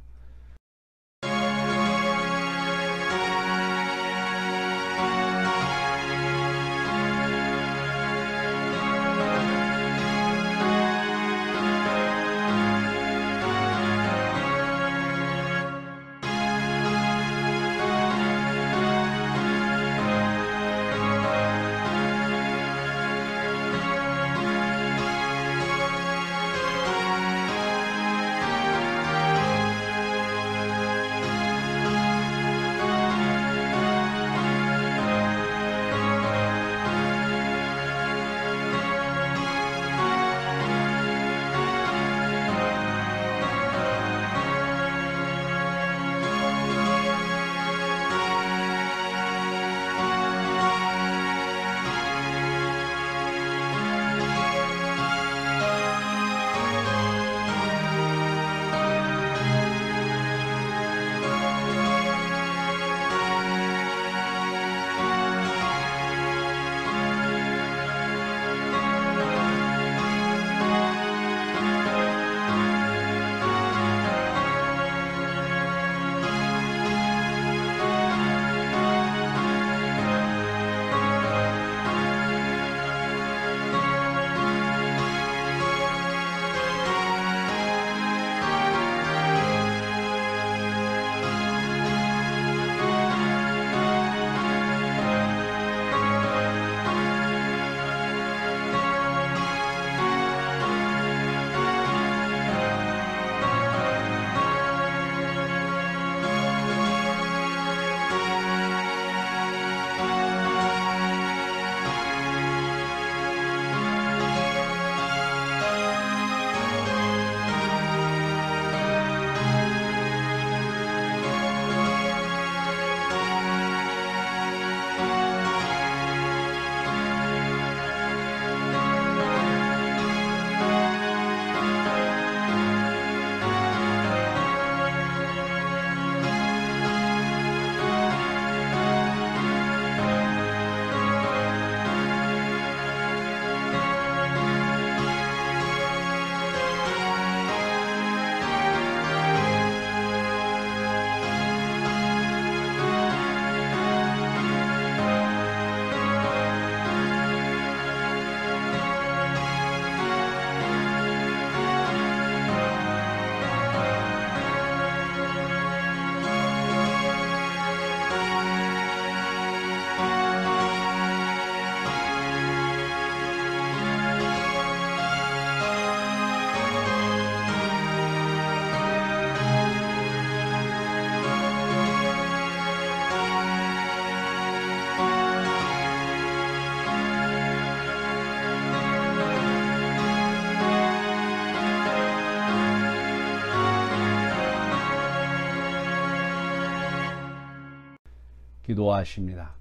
기도하십니다.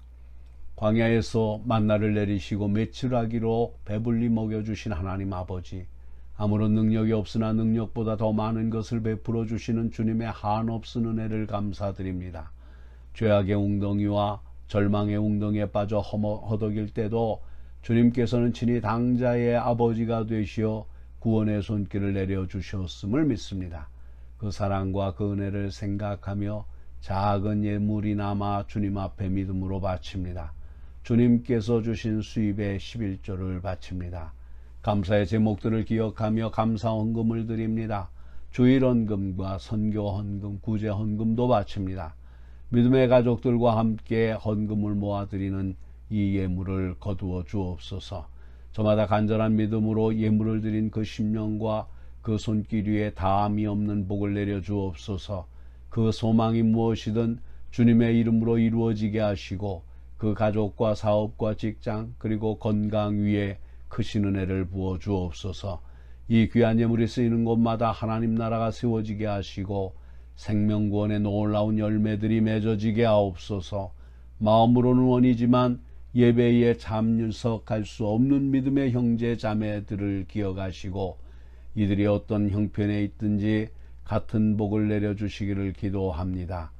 광야에서 만나를 내리시고 메추라기로 배불리 먹여주신 하나님 아버지, 아무런 능력이 없으나 능력보다 더 많은 것을 베풀어 주시는 주님의 한없은 은혜를 감사드립니다. 죄악의 웅덩이와 절망의 웅덩이에 빠져 허덕일 때도 주님께서는 친히 당자의 아버지가 되시어 구원의 손길을 내려주셨음을 믿습니다. 그 사랑과 그 은혜를 생각하며 작은 예물이나마 주님 앞에 믿음으로 바칩니다. 주님께서 주신 수입의 11조를 바칩니다. 감사의 제목들을 기억하며 감사 헌금을 드립니다. 주일 헌금과 선교 헌금, 구제 헌금도 바칩니다. 믿음의 가족들과 함께 헌금을 모아드리는 이 예물을 거두어 주옵소서. 저마다 간절한 믿음으로 예물을 드린 그 심령과 그 손길 위에 다함이 없는 복을 내려 주옵소서. 그 소망이 무엇이든 주님의 이름으로 이루어지게 하시고 그 가족과 사업과 직장 그리고 건강 위에 크신 은혜를 부어 주옵소서. 이 귀한 예물이 쓰이는 곳마다 하나님 나라가 세워지게 하시고 생명구원의 놀라운 열매들이 맺어지게 하옵소서. 마음으로는 원이지만 예배에 참석할 수 없는 믿음의 형제 자매들을 기억하시고 이들이 어떤 형편에 있든지 같은 복을 내려주시기를 기도합니다.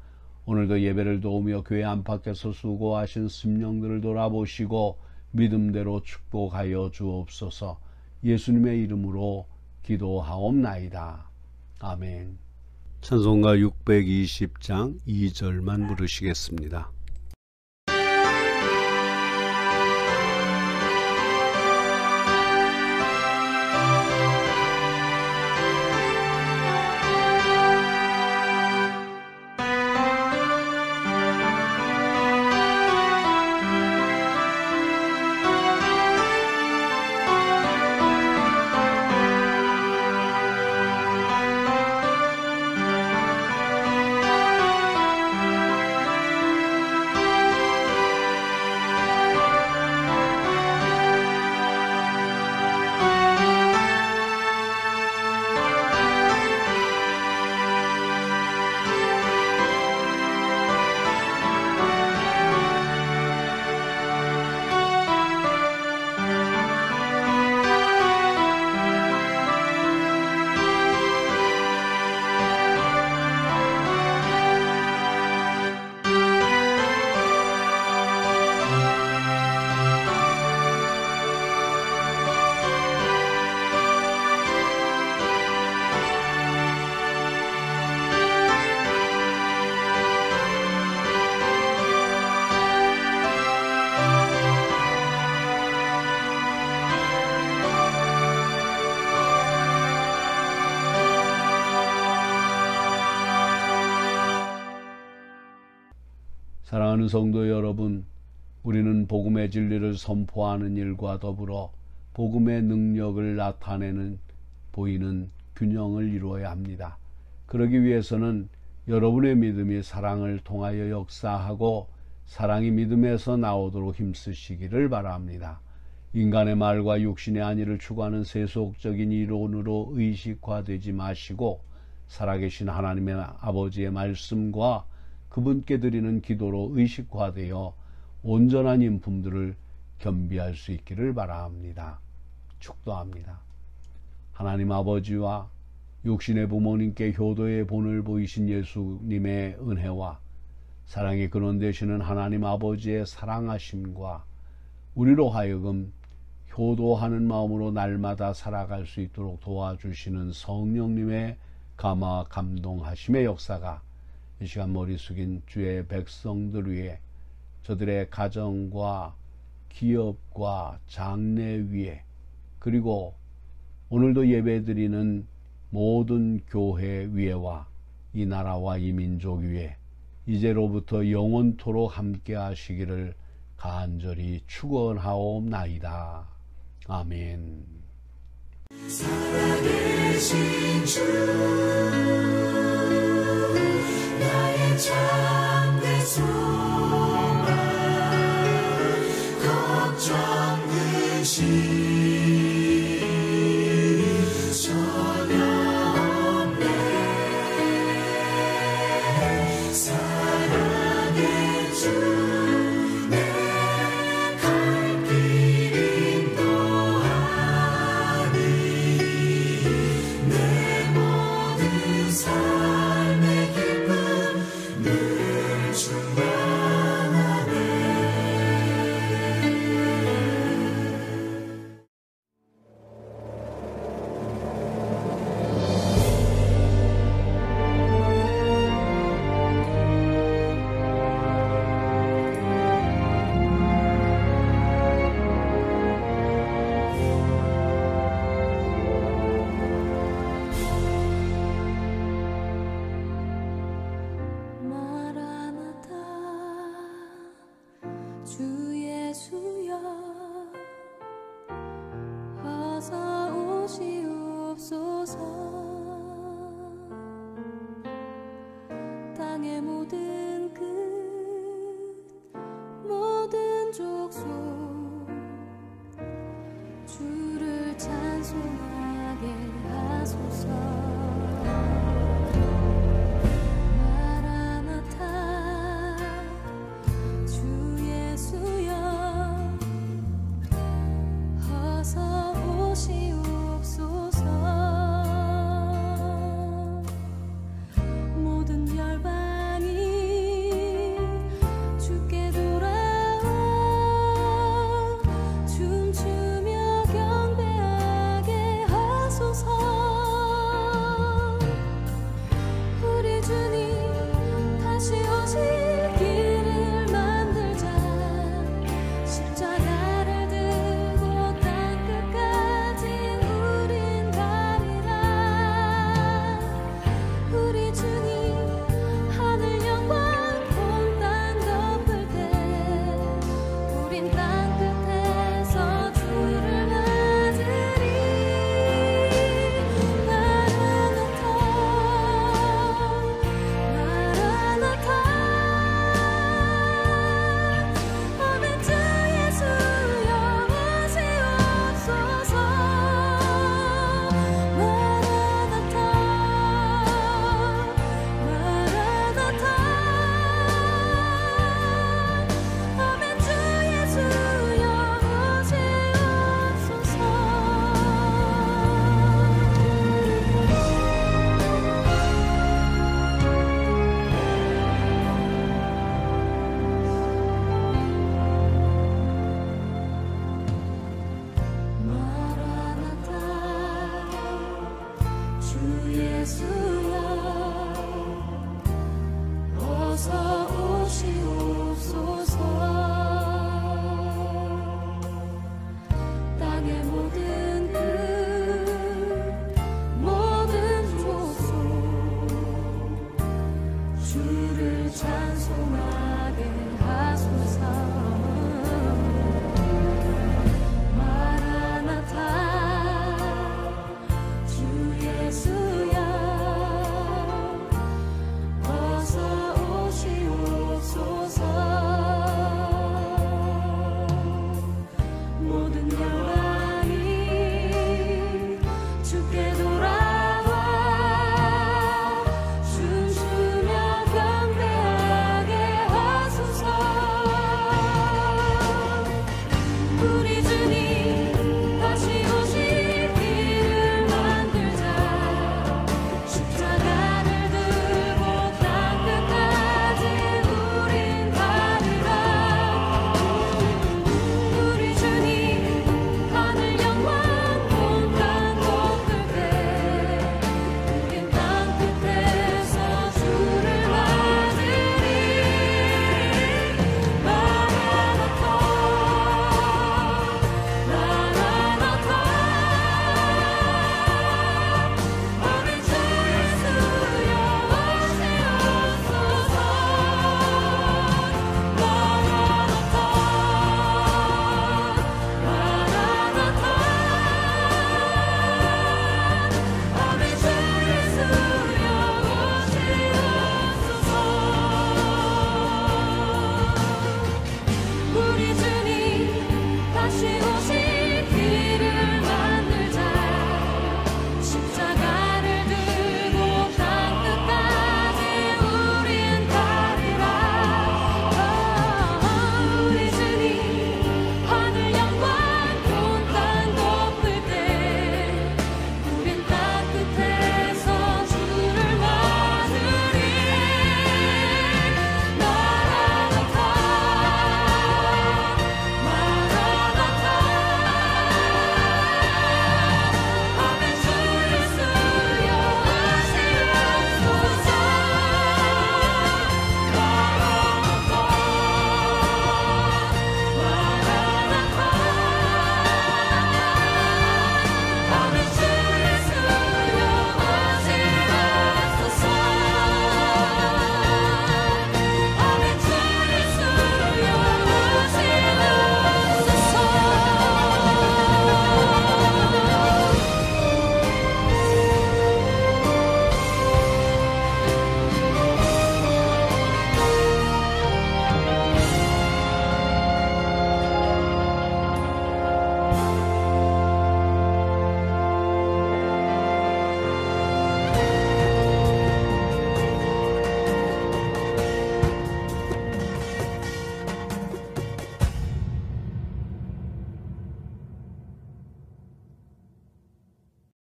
오늘도 예배를 도우며 교회 안팎에서 수고하신 심령들을 돌아보시고 믿음대로 축복하여 주옵소서. 예수님의 이름으로 기도하옵나이다. 아멘. 찬송가 620장 2절만 부르시겠습니다. 사랑하는 성도 여러분, 우리는 복음의 진리를 선포하는 일과 더불어 복음의 능력을 나타내는 보이는 균형을 이루어야 합니다. 그러기 위해서는 여러분의 믿음이 사랑을 통하여 역사하고 사랑이 믿음에서 나오도록 힘쓰시기를 바랍니다. 인간의 말과 육신의 안위를 추구하는 세속적인 이론으로 의식화되지 마시고 살아계신 하나님의 아버지의 말씀과 그분께 드리는 기도로 의식화되어 온전한 인품들을 겸비할 수 있기를 바랍니다. 축도합니다. 하나님 아버지와 육신의 부모님께 효도의 본을 보이신 예수님의 은혜와 사랑의 근원 되시는 하나님 아버지의 사랑하심과 우리로 하여금 효도하는 마음으로 날마다 살아갈 수 있도록 도와주시는 성령님의 감화 감동하심의 역사가 이 시간 머리 숙인 주의 백성들 위에 저들의 가정과 기업과 장래 위에 그리고 오늘도 예배드리는 모든 교회 위에와 이 나라와 이 민족 위에 이제로부터 영원토록 함께 하시기를 간절히 축원하옵나이다. 아멘. 살아계신 주 나의 참된 소망 걱정 의심 전혀 없네 사랑의 주 내 갈 길 인도하니 내 모든 삶의 기쁨 늘 충만하네 땅의 모든 끝 모든 족속 주를 찬송하게 하소서. 마라나타 주 예수여 어서 오시옵소서. 모든 열방이 주께 돌아와 춤추며 경배하게 하소서.